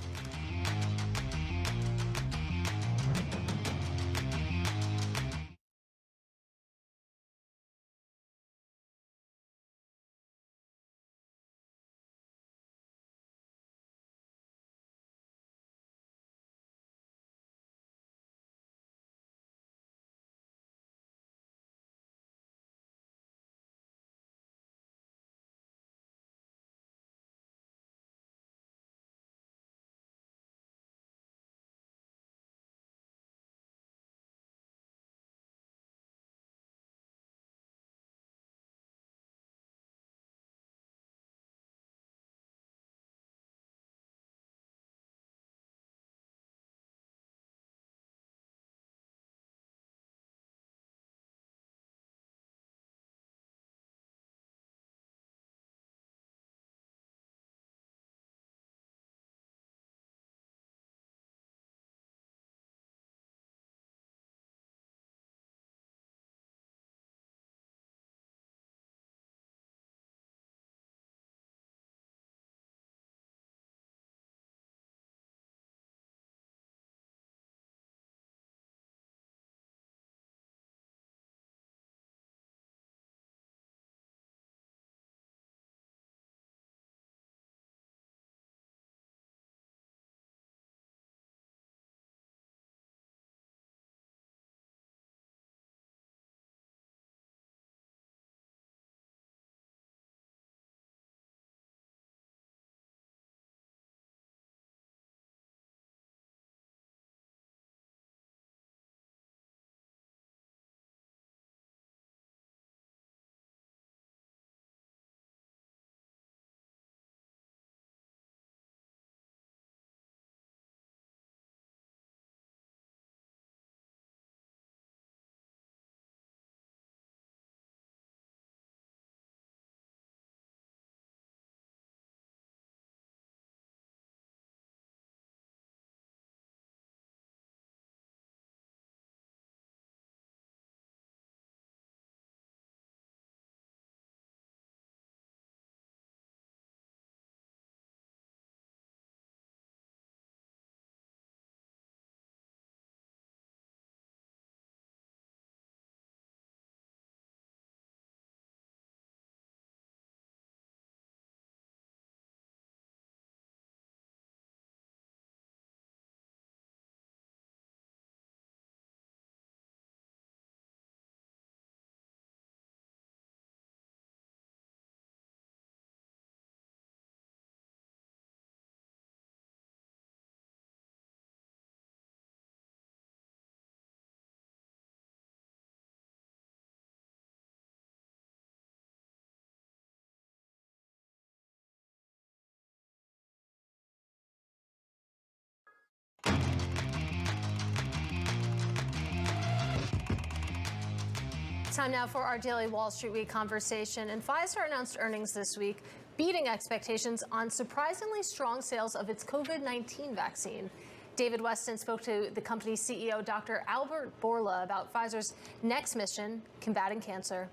Time now for our daily Wall Street Week conversation. And Pfizer announced earnings this week, beating expectations on surprisingly strong sales of its COVID-19 vaccine. David Westin spoke to the company's CEO, Dr. Albert Bourla, about Pfizer's next mission, combating cancer.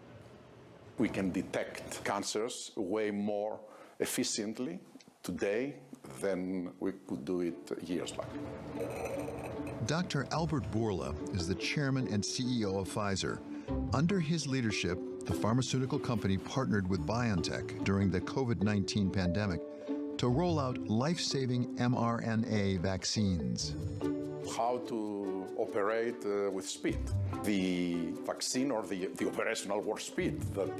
We can detect cancers way more efficiently today than we could do it years back. Dr. Albert Bourla is the chairman and CEO of Pfizer. Under his leadership, the pharmaceutical company partnered with BioNTech during the COVID-19 pandemic to roll out life-saving mRNA vaccines. How to operate with speed. The vaccine, or the operational warp speed that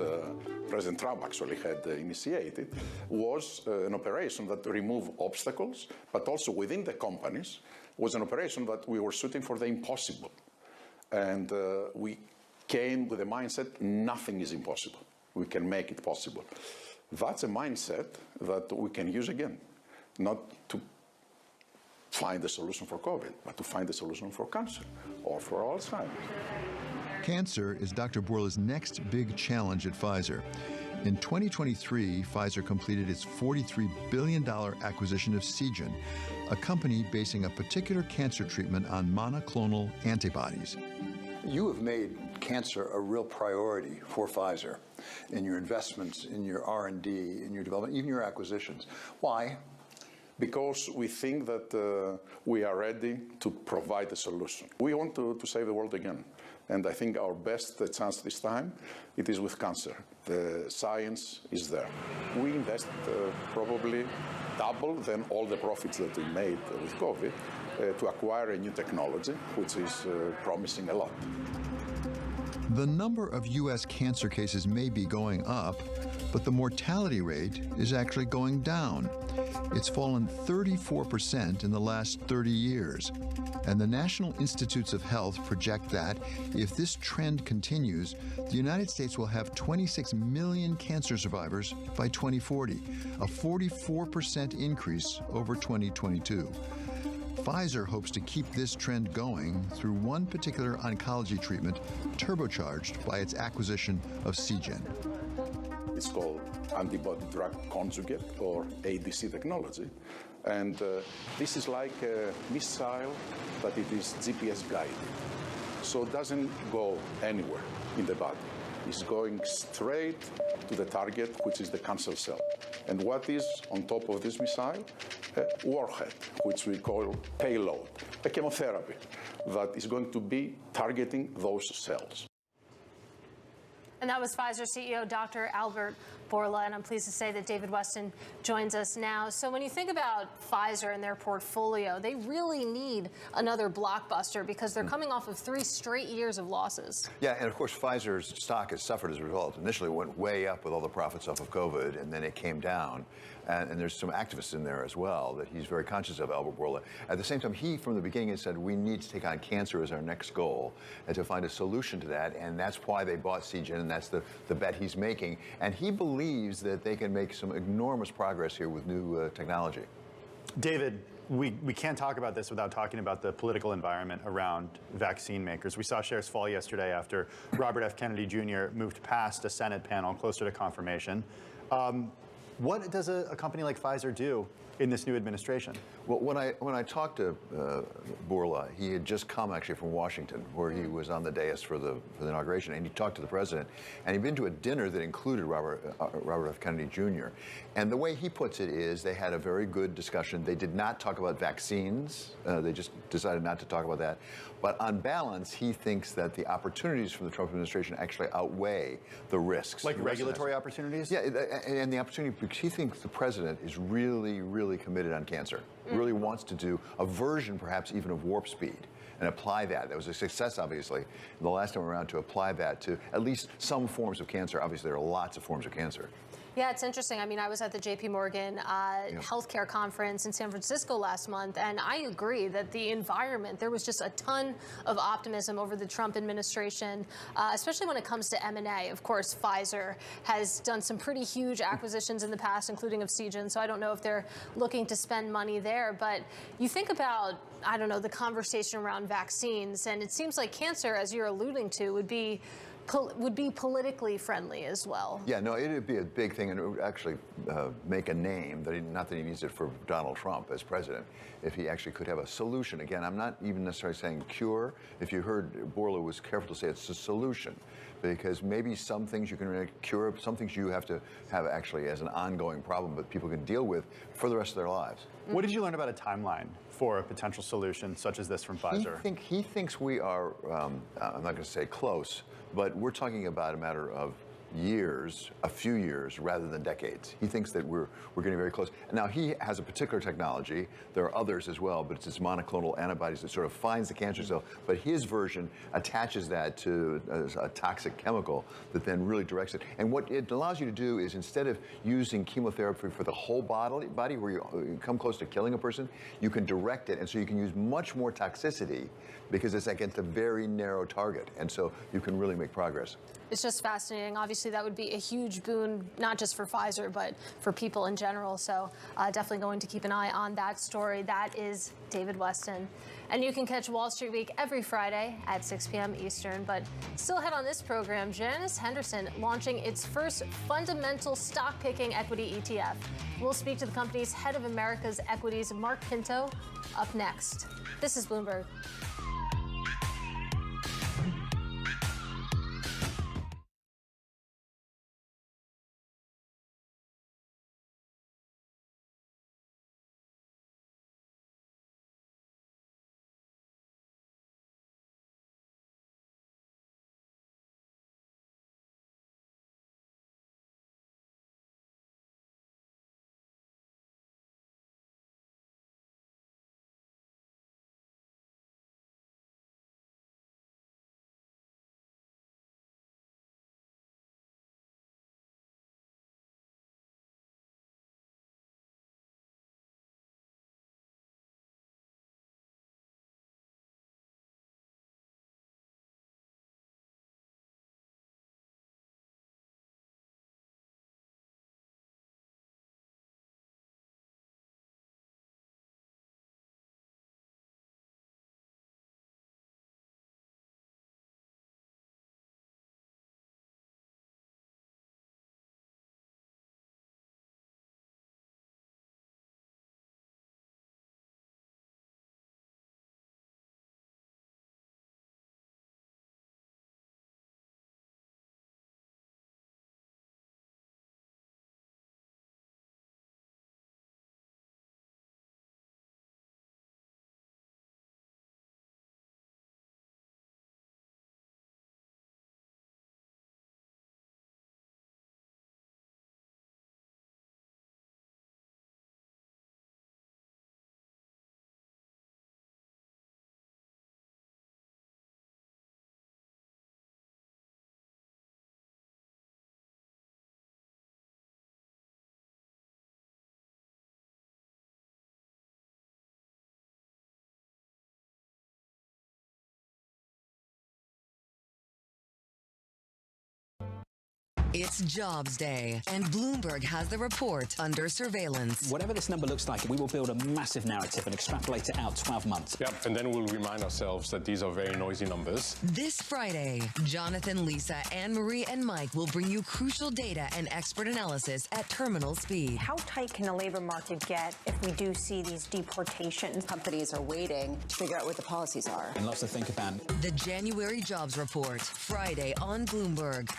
President Trump actually had initiated, was an operation that removed obstacles, but also within the companies was an operation that we were shooting for the impossible. And we came with a mindset, nothing is impossible. We can make it possible. That's a mindset that we can use again, not to find a solution for COVID, but to find a solution for cancer or for Alzheimer's. Cancer is Dr. Bourla's next big challenge at Pfizer. In 2023, Pfizer completed its $43 billion acquisition of Seagen, a company basing a particular cancer treatment on monoclonal antibodies. You have made cancer a real priority for Pfizer in your investments, in your R&D, in your development, even your acquisitions. Why? Because we think that we are ready to provide a solution. We want to save the world again. And I think our best chance this time, it is with cancer. The science is there. We invest probably double than all the profits that we made with COVID to acquire a new technology, which is promising a lot. The number of U.S. cancer cases may be going up, but the mortality rate is actually going down. It's fallen 34% in the last 30 years. And the National Institutes of Health project that if this trend continues, the United States will have 26 million cancer survivors by 2040, a 44% increase over 2022. Pfizer hopes to keep this trend going through one particular oncology treatment turbocharged by its acquisition of Seagen. It's called antibody-drug conjugate, or ADC technology. And this is like a missile, but it is GPS guided. So it doesn't go anywhere in the body. It's going straight to the target, which is the cancer cell. And what is on top of this missile? A warhead, which we call payload, a chemotherapy that is going to be targeting those cells. And that was Pfizer CEO Dr. Albert Bourla, and I'm pleased to say that David Westin joins us now. So when you think about Pfizer and their portfolio, they really need another blockbuster because they're coming off of 3 straight years of losses. Yeah, and of course Pfizer's stock has suffered as a result. Initially it went way up with all the profits off of COVID, and then it came down. And there's some activists in there as well that he's very conscious of, Albert Bourla. At the same time, he, from the beginning, has said we need to take on cancer as our next goal and to find a solution to that. And that's why they bought Seagen, and that's the bet he's making. And he believes that they can make some enormous progress here with new technology. David, we can't talk about this without talking about the political environment around vaccine makers. We saw shares fall yesterday after Robert F. Kennedy Jr. moved past a Senate panel closer to confirmation. What does a company like Pfizer do in this new administration? Well, when I talked to Bourla, he had just come actually from Washington, where he was on the dais for the inauguration, and he talked to the president, and he'd been to a dinner that included Robert F. Kennedy Jr. And the way he puts it is they had a very good discussion. They did not talk about vaccines. They just decided not to talk about that. But on balance, he thinks that the opportunities from the Trump administration actually outweigh the risks. Like regulatory opportunities? Yeah, and the opportunity, because he thinks the president is really, really committed on cancer. Really wants to do a version, perhaps even of Warp Speed, and apply that. That was a success, obviously, the last time around, to apply that to at least some forms of cancer. Obviously, there are lots of forms of cancer. Yeah, it's interesting. I mean, I was at the J.P. Morgan healthcare conference in San Francisco last month, and I agree that the environment, there was just a ton of optimism over the Trump administration, especially when it comes to M&A. Of course, Pfizer has done some pretty huge acquisitions in the past, including of Seagen, so I don't know if they're looking to spend money there. But you think about, I don't know, the conversation around vaccines, and it seems like cancer, as you're alluding to, would be politically friendly as well. Yeah, no, it would be a big thing, and it would actually make a name, not that he needs it for Donald Trump as president, if he actually could have a solution. Again, I'm not even necessarily saying cure. If you heard, Bourla was careful to say it's a solution, because maybe some things you can really cure, some things you have to have actually as an ongoing problem, but people can deal with for the rest of their lives. What did you learn about a timeline for a potential solution such as this from Pfizer? He thinks we are, I'm not going to say close, but we're talking about a matter of years, a few years, rather than decades. He thinks that we're getting very close. Now, he has a particular technology. There are others as well, but it's his monoclonal antibodies that sort of finds the cancer cell. But his version attaches that to a toxic chemical that then really directs it. And what it allows you to do is, instead of using chemotherapy for the whole body where you come close to killing a person, you can direct it, and so you can use much more toxicity because it's against a very narrow target, and so you can really make progress. It's just fascinating. Obviously, that would be a huge boon, not just for Pfizer, but for people in general. So definitely going to keep an eye on that story. That is David Westin. And you can catch Wall Street Week every Friday at 6 p.m. Eastern. But still ahead on this program, Janus Henderson launching its first fundamental stock-picking equity ETF. We'll speak to the company's head of America's equities, Mark Pinto, up next. This is Bloomberg. It's Jobs Day, and Bloomberg has the report under surveillance. Whatever this number looks like, we will build a massive narrative and extrapolate it out 12 months. Yep, and then we'll remind ourselves that these are very noisy numbers. This Friday, Jonathan, Lisa, Anne-Marie, and Mike will bring you crucial data and expert analysis at terminal speed. How tight can the labor market get if we do see these deportations? Companies are waiting to figure out what the policies are. And lots to think about. The January Jobs Report, Friday on Bloomberg.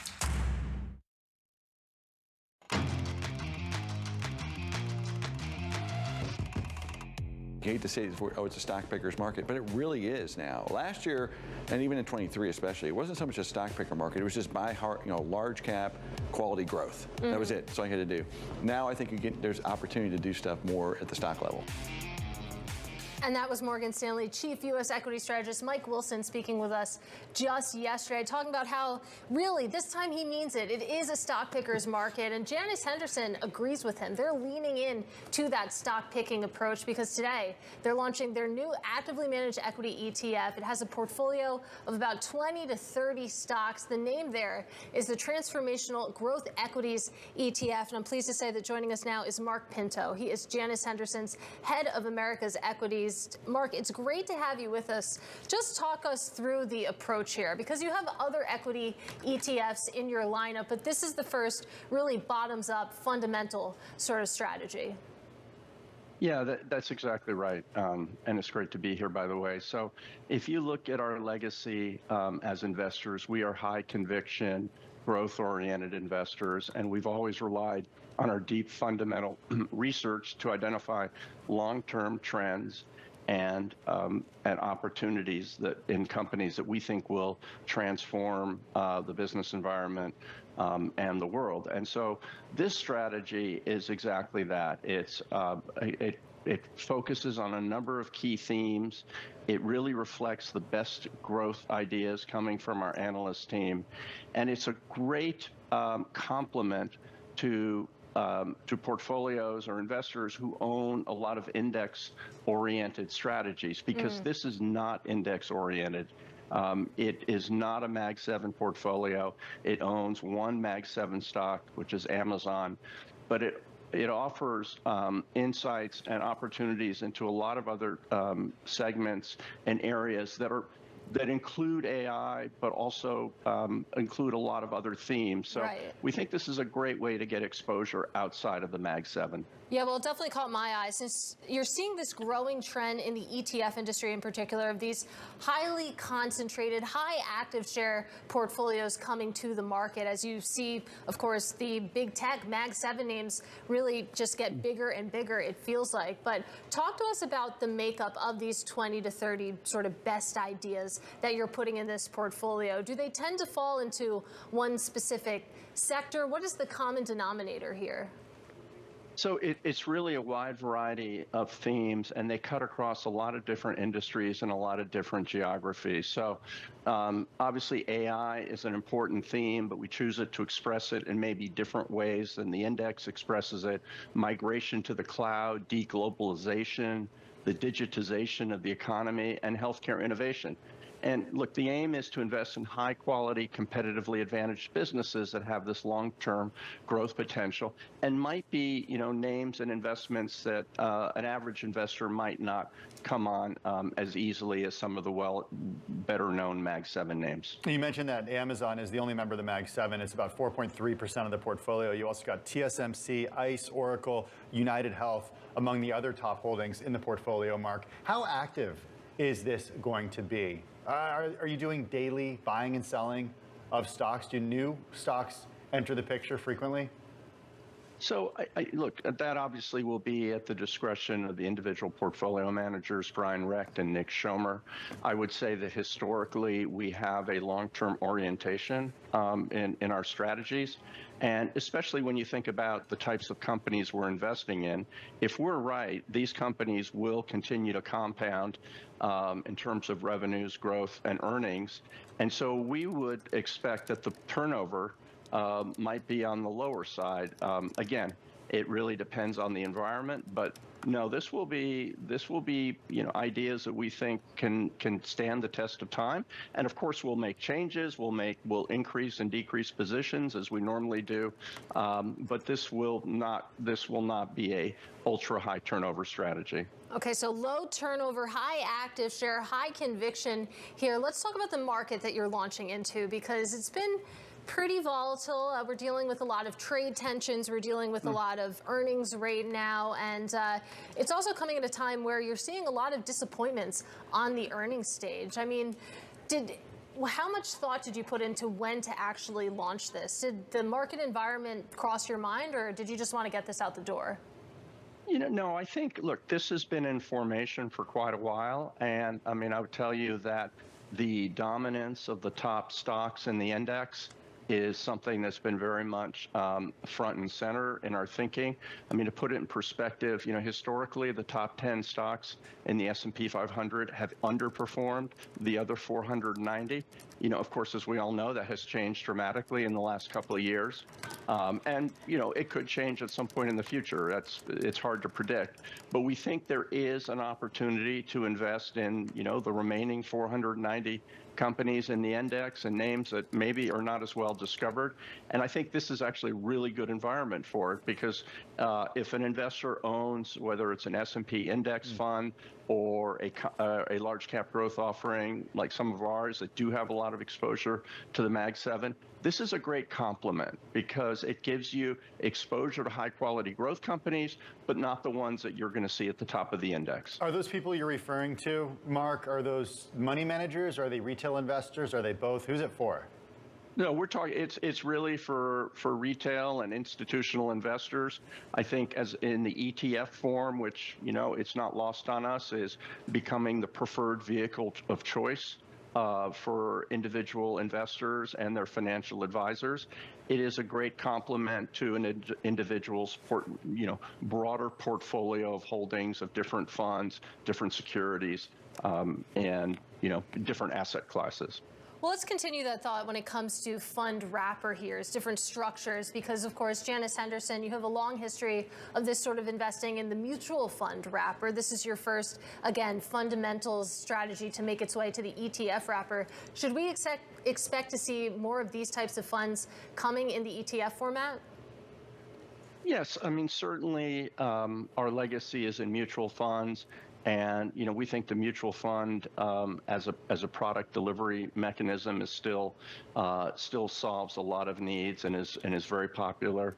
I hate to say it's a stock picker's market, but it really is now. Last year, and even in 23 especially, it wasn't so much a stock picker market. It was just buy hard, large cap, quality growth. Mm-hmm. That was it. That's all you had to do. Now I think there's opportunity to do stuff more at the stock level. And that was Morgan Stanley Chief U.S. Equity Strategist Mike Wilson speaking with us just yesterday, talking about how really this time he means it. It is a stock picker's market, and Janus Henderson agrees with him. They're leaning in to that stock picking approach because today they're launching their new actively managed equity ETF. It has a portfolio of about 20 to 30 stocks. The name there is the Transformational Growth Equities ETF, and I'm pleased to say that joining us now is Mark Pinto. He is Janus Henderson's head of America's equities. Mark, it's great to have you with us. Just talk us through the approach here, because you have other equity ETFs in your lineup, but this is the first really bottoms-up, fundamental sort of strategy. Yeah, that's exactly right. And it's great to be here, by the way. So if you look at our legacy as investors, we are high conviction, growth-oriented investors, and we've always relied on our deep fundamental research to identify long-term trends and opportunities that in companies that we think will transform the business environment, and the world. And so this strategy is exactly that. It focuses on a number of key themes. It really reflects the best growth ideas coming from our analyst team. And it's a great complement to portfolios or investors who own a lot of index-oriented strategies, because this is not index-oriented. It is not a Mag 7 portfolio. It owns one Mag 7 stock, which is Amazon, but it offers insights and opportunities into a lot of other segments and areas that include AI, but also include a lot of other themes. So we think this is a great way to get exposure outside of the Mag 7. Yeah, well, it definitely caught my eye, since you're seeing this growing trend in the ETF industry in particular of these highly concentrated, high active share portfolios coming to the market. As you see, of course, the big tech Mag 7 names really just get bigger and bigger, it feels like. But talk to us about the makeup of these 20 to 30 sort of best ideas that you're putting in this portfolio. Do they tend to fall into one specific sector? What is the common denominator here? So it's really a wide variety of themes, and they cut across a lot of different industries and a lot of different geographies. So obviously AI is an important theme, but we choose it to express it in maybe different ways than the index expresses it. Migration to the cloud, deglobalization, the digitization of the economy, and healthcare innovation. And look, the aim is to invest in high quality, competitively advantaged businesses that have this long-term growth potential and might be, names and investments that an average investor might not come on as easily as some of the better known Mag 7 names. You mentioned that Amazon is the only member of the Mag 7. It's about 4.3% of the portfolio. You also got TSMC, ICE, Oracle, United Health, among the other top holdings in the portfolio, Mark. How active is this going to be? Are you doing daily buying and selling of stocks? Do new stocks enter the picture frequently? So, look, that obviously will be at the discretion of the individual portfolio managers, Brian Recht and Nick Schomer. I would say that historically we have a long-term orientation in our strategies. And especially when you think about the types of companies we're investing in, if we're right, these companies will continue to compound in terms of revenues, growth, and earnings. And so we would expect that the turnover might be on the lower side. Again, it really depends on the environment, but no, this will be ideas that we think can stand the test of time. And of course, we'll make changes. We'll increase and decrease positions as we normally do. But this will not be a ultra high turnover strategy. Okay, so low turnover, high active share, high conviction here. Let's talk about the market that you're launching into, because it's been pretty volatile. We're dealing with a lot of trade tensions. We're dealing with a lot of earnings right now. And it's also coming at a time where you're seeing a lot of disappointments on the earnings stage. I mean, how much thought did you put into when to actually launch this? Did the market environment cross your mind, or did you just want to get this out the door? No, I think, look, this has been in formation for quite a while. And I mean, I would tell you that the dominance of the top stocks in the index is something that's been very much front and center in our thinking. I mean, to put it in perspective, historically, the top 10 stocks in the S&P 500 have underperformed the other 490. Of course, as we all know, that has changed dramatically in the last couple of years. And, it could change at some point in the future. It's hard to predict. But we think there is an opportunity to invest in, the remaining 490 companies in the index and names that maybe are not as well discovered. And I think this is actually a really good environment for it, because if an investor owns, whether it's an S&P index fund or a large cap growth offering like some of ours that do have a lot of exposure to the Mag 7, this is a great complement because it gives you exposure to high quality growth companies, but not the ones that you're going to see at the top of the index. Are those people you're referring to, Mark, are those money managers? Are they retail investors? Are they both? Who's it for? No, we're talking. It's really for retail and institutional investors. I think as in the ETF form, which it's not lost on us, is becoming the preferred vehicle of choice for individual investors and their financial advisors. It is a great complement to an individual's broader portfolio of holdings of different funds, different securities, and different asset classes. Well, let's continue that thought when it comes to fund wrapper here, different structures, because of course, Janus Henderson, you have a long history of this sort of investing in the mutual fund wrapper. This is your first, again, fundamentals strategy to make its way to the ETF wrapper. Should we expect to see more of these types of funds coming in the ETF format? Yes, I mean, certainly our legacy is in mutual funds. And we think the mutual fund as a product delivery mechanism is still solves a lot of needs and is very popular.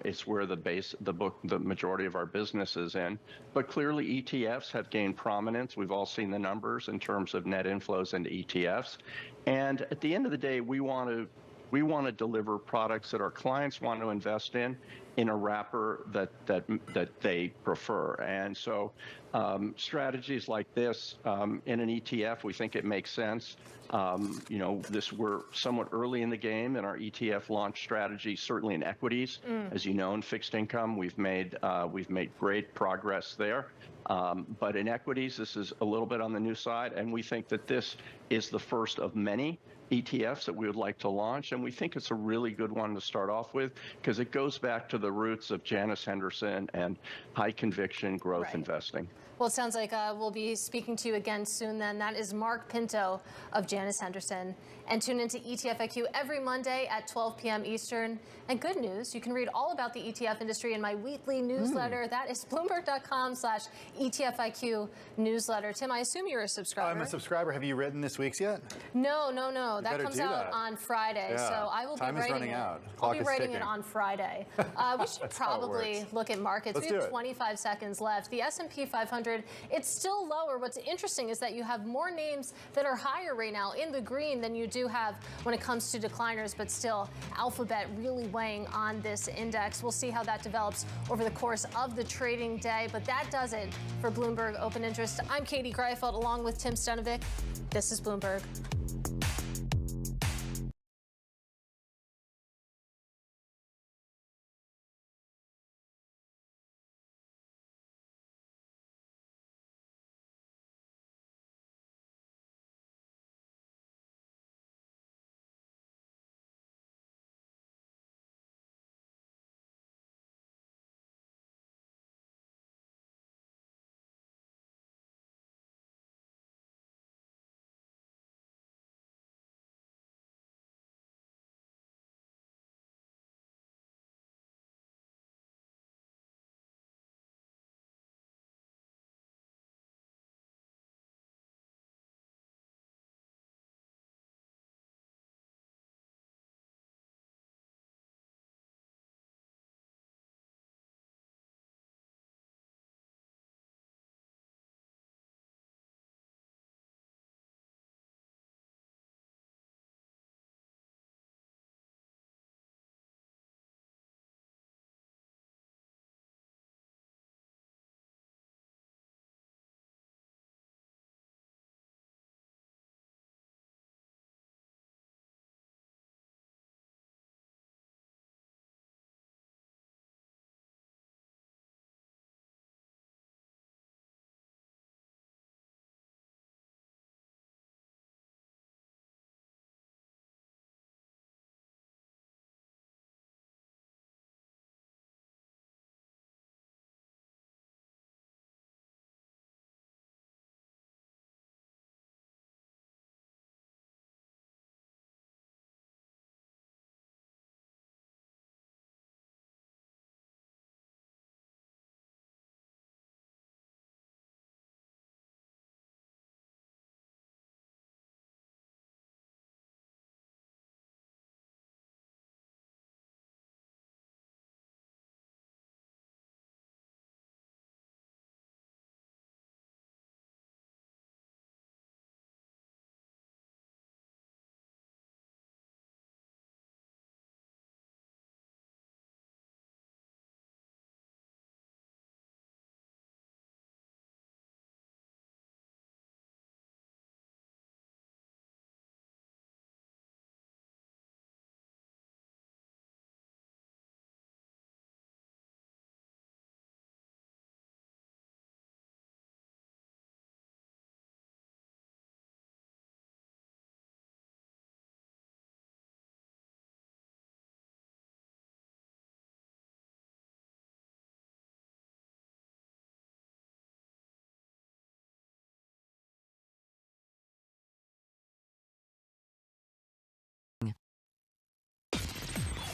It's where the majority of our business is in. But clearly ETFs have gained prominence. We've all seen the numbers in terms of net inflows into ETFs. And at the end of the day, we want to deliver products that our clients want to invest in a wrapper that they prefer. And so strategies like this in an ETF, we think it makes sense. We're somewhat early in the game in our ETF launch strategy, certainly in equities. As you know, in fixed income, we've made great progress there. But in equities, this is a little bit on the new side, and we think that this is the first of many ETFs that we would like to launch, and we think it's a really good one to start off with because it goes back to the roots of Janus Henderson and high conviction growth investing. Well, it sounds like we'll be speaking to you again soon then. That is Mark Pinto of Janus Henderson. And tune into ETF IQ every Monday at 12 p.m. Eastern. And good news, you can read all about the ETF industry in my weekly newsletter. That is Bloomberg.com/ETF IQ newsletter. Tim, I assume you're a subscriber. I'm a subscriber. Have you written this week's yet? No. That comes out on Friday. Yeah. So I will Time be writing it. I'll be writing it on Friday. We should probably look at markets. We have 25 seconds left. The S&P 500, it's still lower. What's interesting is that you have more names that are higher right now in the green than you do have when it comes to decliners, but still Alphabet really weighing on this index. We'll see how that develops over the course of the trading day, but that does it for Bloomberg Open Interest. I'm Katie Greifeld along with Tim Stenovic. This is Bloomberg.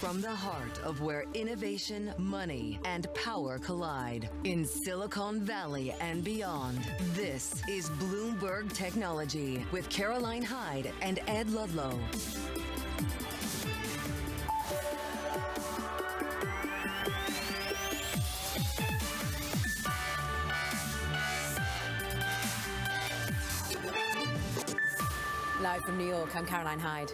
From the heart of where innovation, money, and power collide in Silicon Valley and beyond, this is Bloomberg Technology with Caroline Hyde and Ed Ludlow. Live from New York, I'm Caroline Hyde.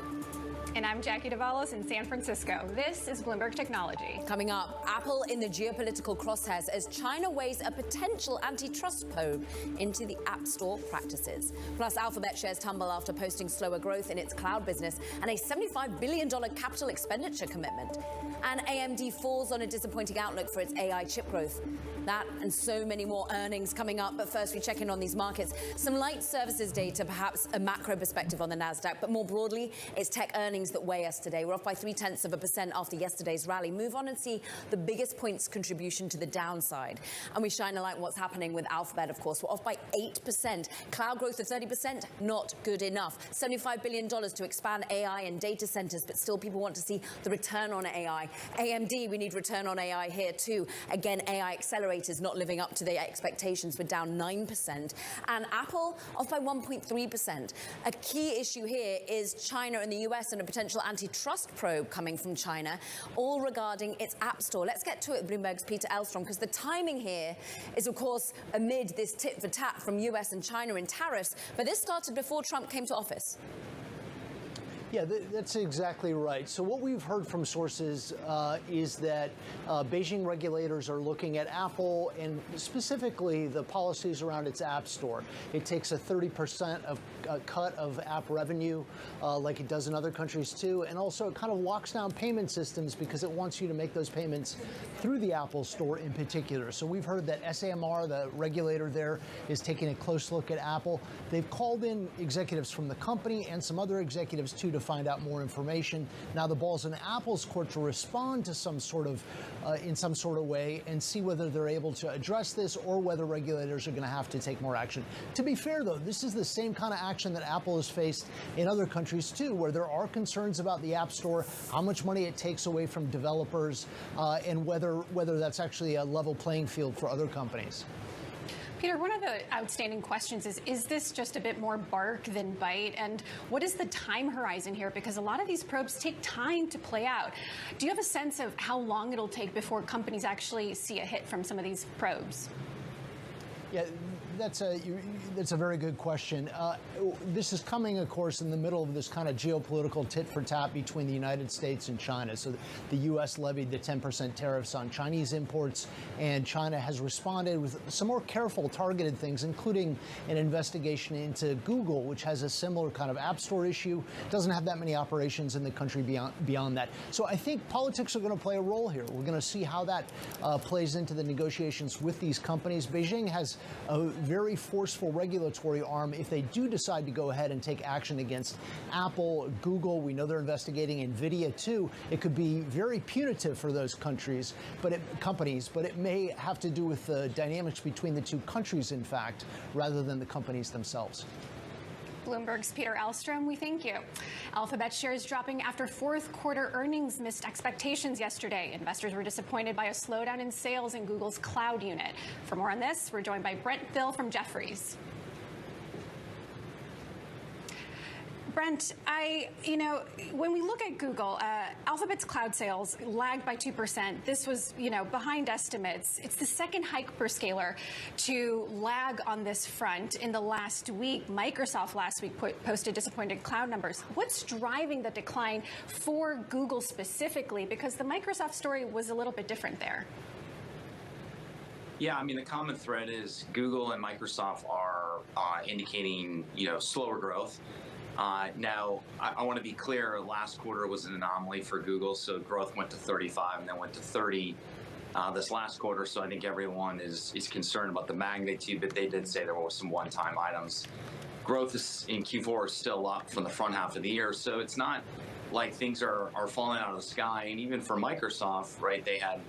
And I'm Jackie Davalos in San Francisco. This is Bloomberg Technology. Coming up, Apple in the geopolitical crosshairs as China weighs a potential antitrust probe into the App Store practices. Plus, Alphabet shares tumble after posting slower growth in its cloud business and a $75 billion capital expenditure commitment. And AMD falls on a disappointing outlook for its AI chip growth. That and so many more earnings coming up. But first, we check in on these markets. Some light services data, perhaps a macro perspective on the NASDAQ. But more broadly, it's tech earnings that weigh us today. We're off by 0.3% after yesterday's rally. Move on and see the biggest points contribution to the downside. And we shine a light on what's happening with Alphabet, of course. We're off by 8%. Cloud growth of 30%, not good enough. $75 billion to expand AI and data centers, but still people want to see the return on AI. AMD, we need return on AI here too. Again, AI accelerators not living up to their expectations. We're down 9%. And Apple off by 1.3%. A key issue here is China and the US and a potential antitrust probe coming from China, all regarding its App Store. Let's get to it, Bloomberg's Peter Elstrom, because the timing here is, of course, amid this tit for tat from US and China in tariffs. But this started before Trump came to office. Yeah, that's exactly right. So what we've heard from sources is that Beijing regulators are looking at Apple and specifically the policies around its App Store. It takes a 30% cut of app revenue like it does in other countries too. And also it kind of locks down payment systems because it wants you to make those payments through the Apple Store in particular. So we've heard that SAMR, the regulator there, is taking a close look at Apple. They've called in executives from the company and some other executives too to find out more information. Now the ball's in Apple's court to respond to in some sort of way and see whether they're able to address this or whether regulators are going to have to take more action. To be fair, though, this is the same kind of action that Apple has faced in other countries too, where there are concerns about the App Store, how much money it takes away from developers, and whether that's actually a level playing field for other companies. Peter, one of the outstanding questions is this just a bit more bark than bite? And what is the time horizon here? Because a lot of these probes take time to play out. Do you have a sense of how long it'll take before companies actually see a hit from some of these probes? Yeah, that's a very good question. This is coming, of course, in the middle of this kind of geopolitical tit for tat between the United States and China. So the U.S. levied the 10% tariffs on Chinese imports, and China has responded with some more careful, targeted things, including an investigation into Google, which has a similar kind of App Store issue. Doesn't have that many operations in the country beyond that. So I think politics are going to play a role here. We're going to see how that plays into the negotiations with these companies. Beijing has a very forceful regulatory arm if they do decide to go ahead and take action against Apple, Google. We know they're investigating NVIDIA too. It could be very punitive for those companies, but it may have to do with the dynamics between the two countries, in fact, rather than the companies themselves. Bloomberg's Peter Elstrom, we thank you. Alphabet shares dropping after fourth quarter earnings missed expectations yesterday. Investors were disappointed by a slowdown in sales in Google's cloud unit. For more on this, we're joined by Brent Thill from Jefferies. Brent, when we look at Google, Alphabet's cloud sales lagged by 2%. This was, behind estimates. It's the second hyperscaler to lag on this front in the last week. Microsoft last week posted disappointed cloud numbers. What's driving the decline for Google specifically? Because the Microsoft story was a little bit different there. Yeah, the common thread is Google and Microsoft are indicating, slower growth. Now, I want to be clear, last quarter was an anomaly for Google, so growth went to 35 and then went to 30 this last quarter, so I think everyone is concerned about the magnitude, but they did say there were some one-time items. Growth in Q4 is still up from the front half of the year, so it's not like things are falling out of the sky, and even for Microsoft, right, they had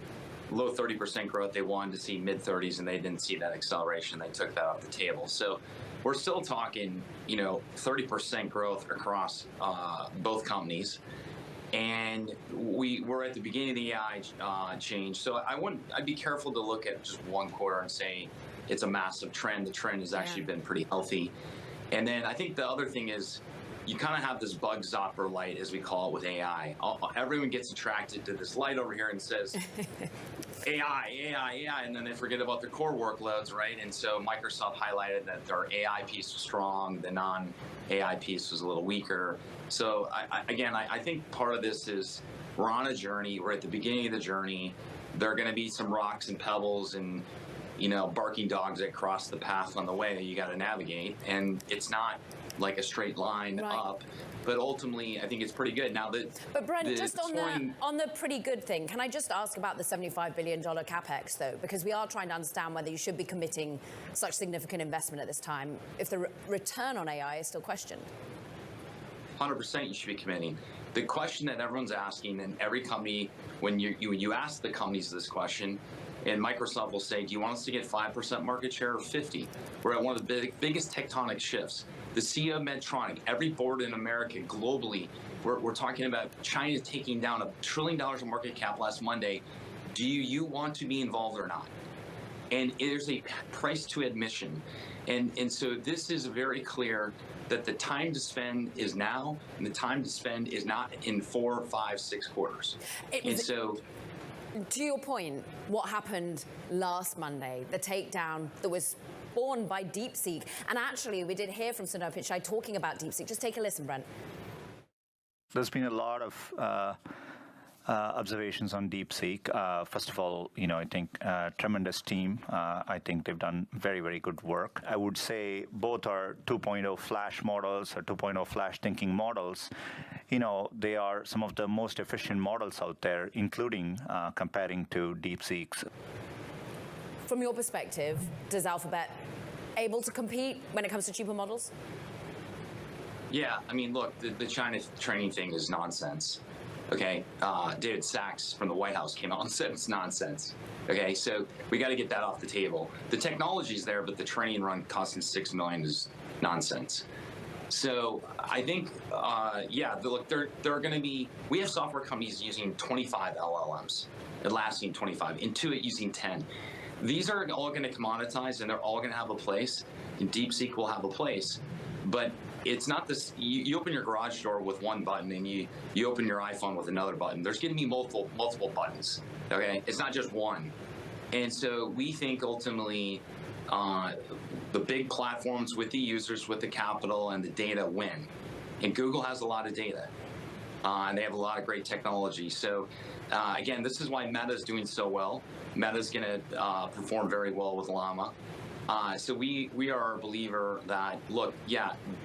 low 30% growth. They wanted to see mid-30s, and they didn't see that acceleration. They took that off the table. So we're still talking, 30% growth across both companies. And we're at the beginning of the AI change. So I'd be careful to look at just one quarter and say it's a massive trend. The trend has actually been pretty healthy. And then I think the other thing is you kind of have this bug zapper light, as we call it, with AI. Everyone gets attracted to this light over here and says, AI, and then they forget about their core workloads, right? And so Microsoft highlighted that their AI piece was strong, the non-AI piece was a little weaker. So I think part of this is we're on a journey. We're at the beginning of the journey. There are going to be some rocks and pebbles and barking dogs that cross the path on the way that you got to navigate. And it's not like a straight line up, but ultimately I think it's pretty good. Now but Brent, just on the pretty good thing, can I just ask about the $75 billion capex though? Because we are trying to understand whether you should be committing such significant investment at this time if the return on AI is still questioned. 100% you should be committing. The question that everyone's asking, and every company, when you ask the companies this question, and Microsoft will say, do you want us to get 5% market share or 50? We're at one of the biggest tectonic shifts. The CEO of Medtronic, every board in America globally, we're talking about China taking down $1 trillion of market cap last Monday. Do you want to be involved or not? And there's a price to admission. And so this is very clear that the time to spend is now, and the time to spend is not in 4, 5, 6 quarters. To your point, what happened last Monday, the takedown that was born by DeepSeek, and actually we did hear from Sundar Pichai talking about DeepSeek. Just take a listen, Brent. There's been a lot of observations on DeepSeek. First of all, I think tremendous team. I think they've done very, very good work. I would say both our 2.0 flash models or 2.0 flash thinking models, they are some of the most efficient models out there, including comparing to DeepSeek's. From your perspective, does Alphabet able to compete when it comes to cheaper models? Yeah, I mean, look, the China training thing is nonsense. Okay, David Sachs from the White House came out and said it's nonsense. Okay, so we got to get that off the table. The technology's there, but the training run costing $6 million is nonsense. So I think, look, there are going to be. We have software companies using 25 LLMs, Atlassian 25, Intuit using 10. These are all going to commoditize, and they're all going to have a place. And DeepSeek will have a place, but it's not this. You open your garage door with one button, and you open your iPhone with another button. There's going to be multiple buttons. Okay, it's not just one. And so we think ultimately, the big platforms with the users, with the capital and the data win. And Google has a lot of data, and they have a lot of great technology. So again, this is why Meta is doing so well. Meta is going to perform very well with Llama. So we are a believer that, look,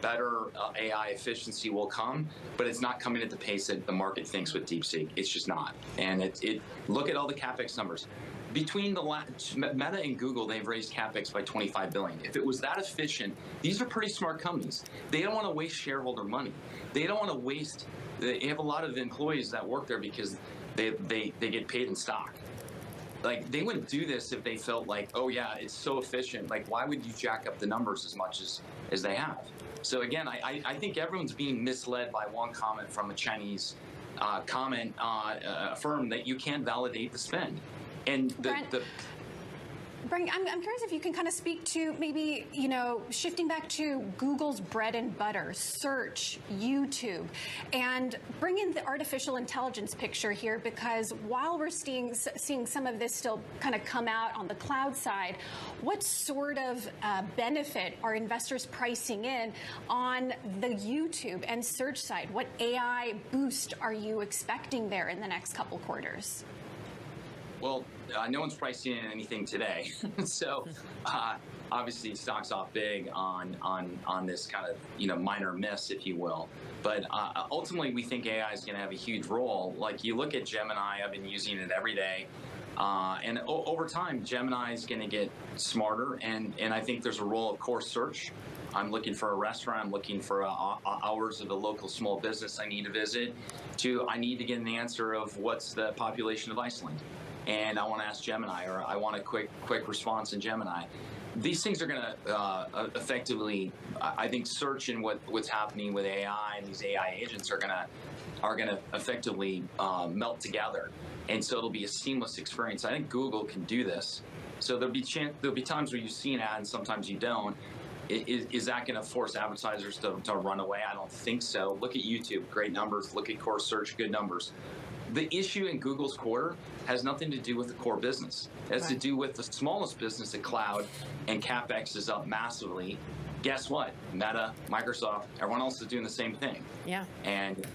better AI efficiency will come, but it's not coming at the pace that the market thinks with DeepSeek. It's just not. And look at all the CapEx numbers. Between Meta and Google, they've raised CapEx by $25 billion. If it was that efficient, these are pretty smart companies. They don't want to waste shareholder money. They don't want to waste. They have a lot of employees that work there because they get paid in stock. Like, they wouldn't do this if they felt like, oh yeah, it's so efficient. Like, why would you jack up the numbers as much as they have? So again, I think everyone's being misled by one comment from a Chinese firm that you can't validate the spend. And Brent, I'm curious if you can kind of speak to maybe, shifting back to Google's bread and butter, search, YouTube, and bring in the artificial intelligence picture here, because while we're seeing some of this still kind of come out on the cloud side, what sort of benefit are investors pricing in on the YouTube and search side? What AI boost are you expecting there in the next couple quarters? Well, no one's pricing in anything today. So obviously stock's off big on this kind of, minor miss, if you will. But ultimately, we think AI is going to have a huge role. Like, you look at Gemini, I've been using it every day. And over time, Gemini is going to get smarter. And I think there's a role of core search. I'm looking for a restaurant. I'm looking for hours of a local small business I need to visit. I need to get an answer of what's the population of Iceland. And I want to ask Gemini, or I want a quick response in Gemini. These things are going to effectively, I think, search and what's happening with AI and these AI agents are going to are going to effectively melt together. And so it'll be a seamless experience. I think Google can do this. So there'll be times where you see an ad and sometimes you don't. Is that going to force advertisers to run away? I don't think so. Look at YouTube, great numbers. Look at core search, good numbers. The issue in Google's quarter has nothing to do with the core business. It has to do with the smallest business at cloud, and CapEx is up massively. Guess what? Meta, Microsoft, everyone else is doing the same thing. Yeah. And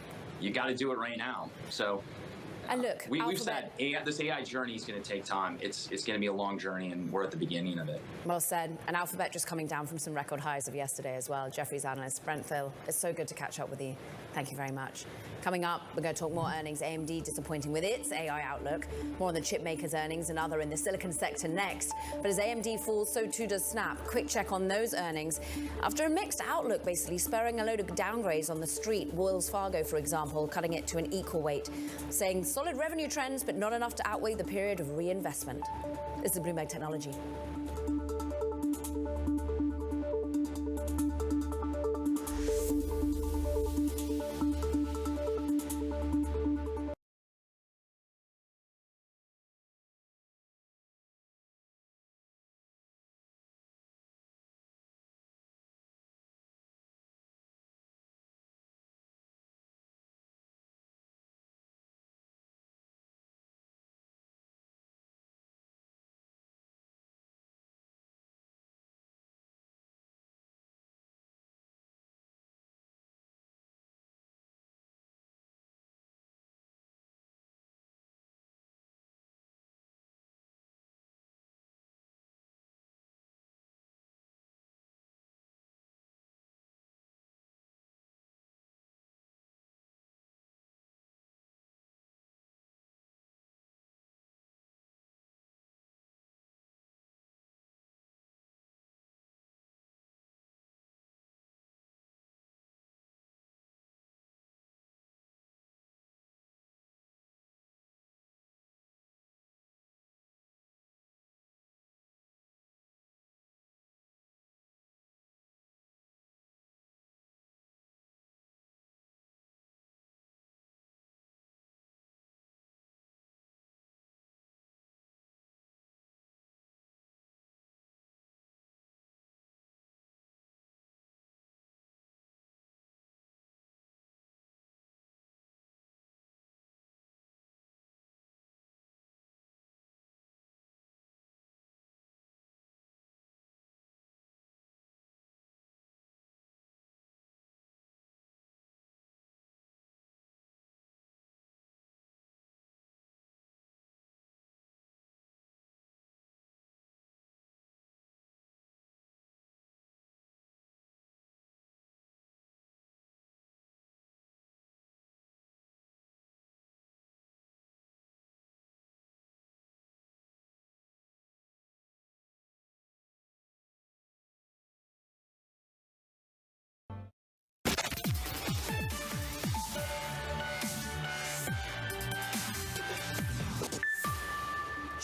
you got to do it right now. So. And look, we've said this AI journey is going to take time. It's going to be a long journey, and we're at the beginning of it. Well said. And Alphabet just coming down from some record highs of yesterday as well. Jefferies analyst Brent Thill, it's so good to catch up with you. Thank you very much. Coming up, we're going to talk more earnings. AMD disappointing with its AI outlook. More on the chip makers' earnings and other in the silicon sector next. But as AMD falls, so too does Snap. Quick check on those earnings. After a mixed outlook, basically spurring a load of downgrades on the street. Wells Fargo, for example, cutting it to an equal weight, saying solid revenue trends, but not enough to outweigh the period of reinvestment. This is Bloomberg Technology.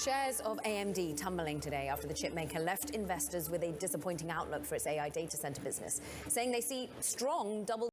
Shares of AMD tumbling today after the chipmaker left investors with a disappointing outlook for its AI data center business, saying they see strong double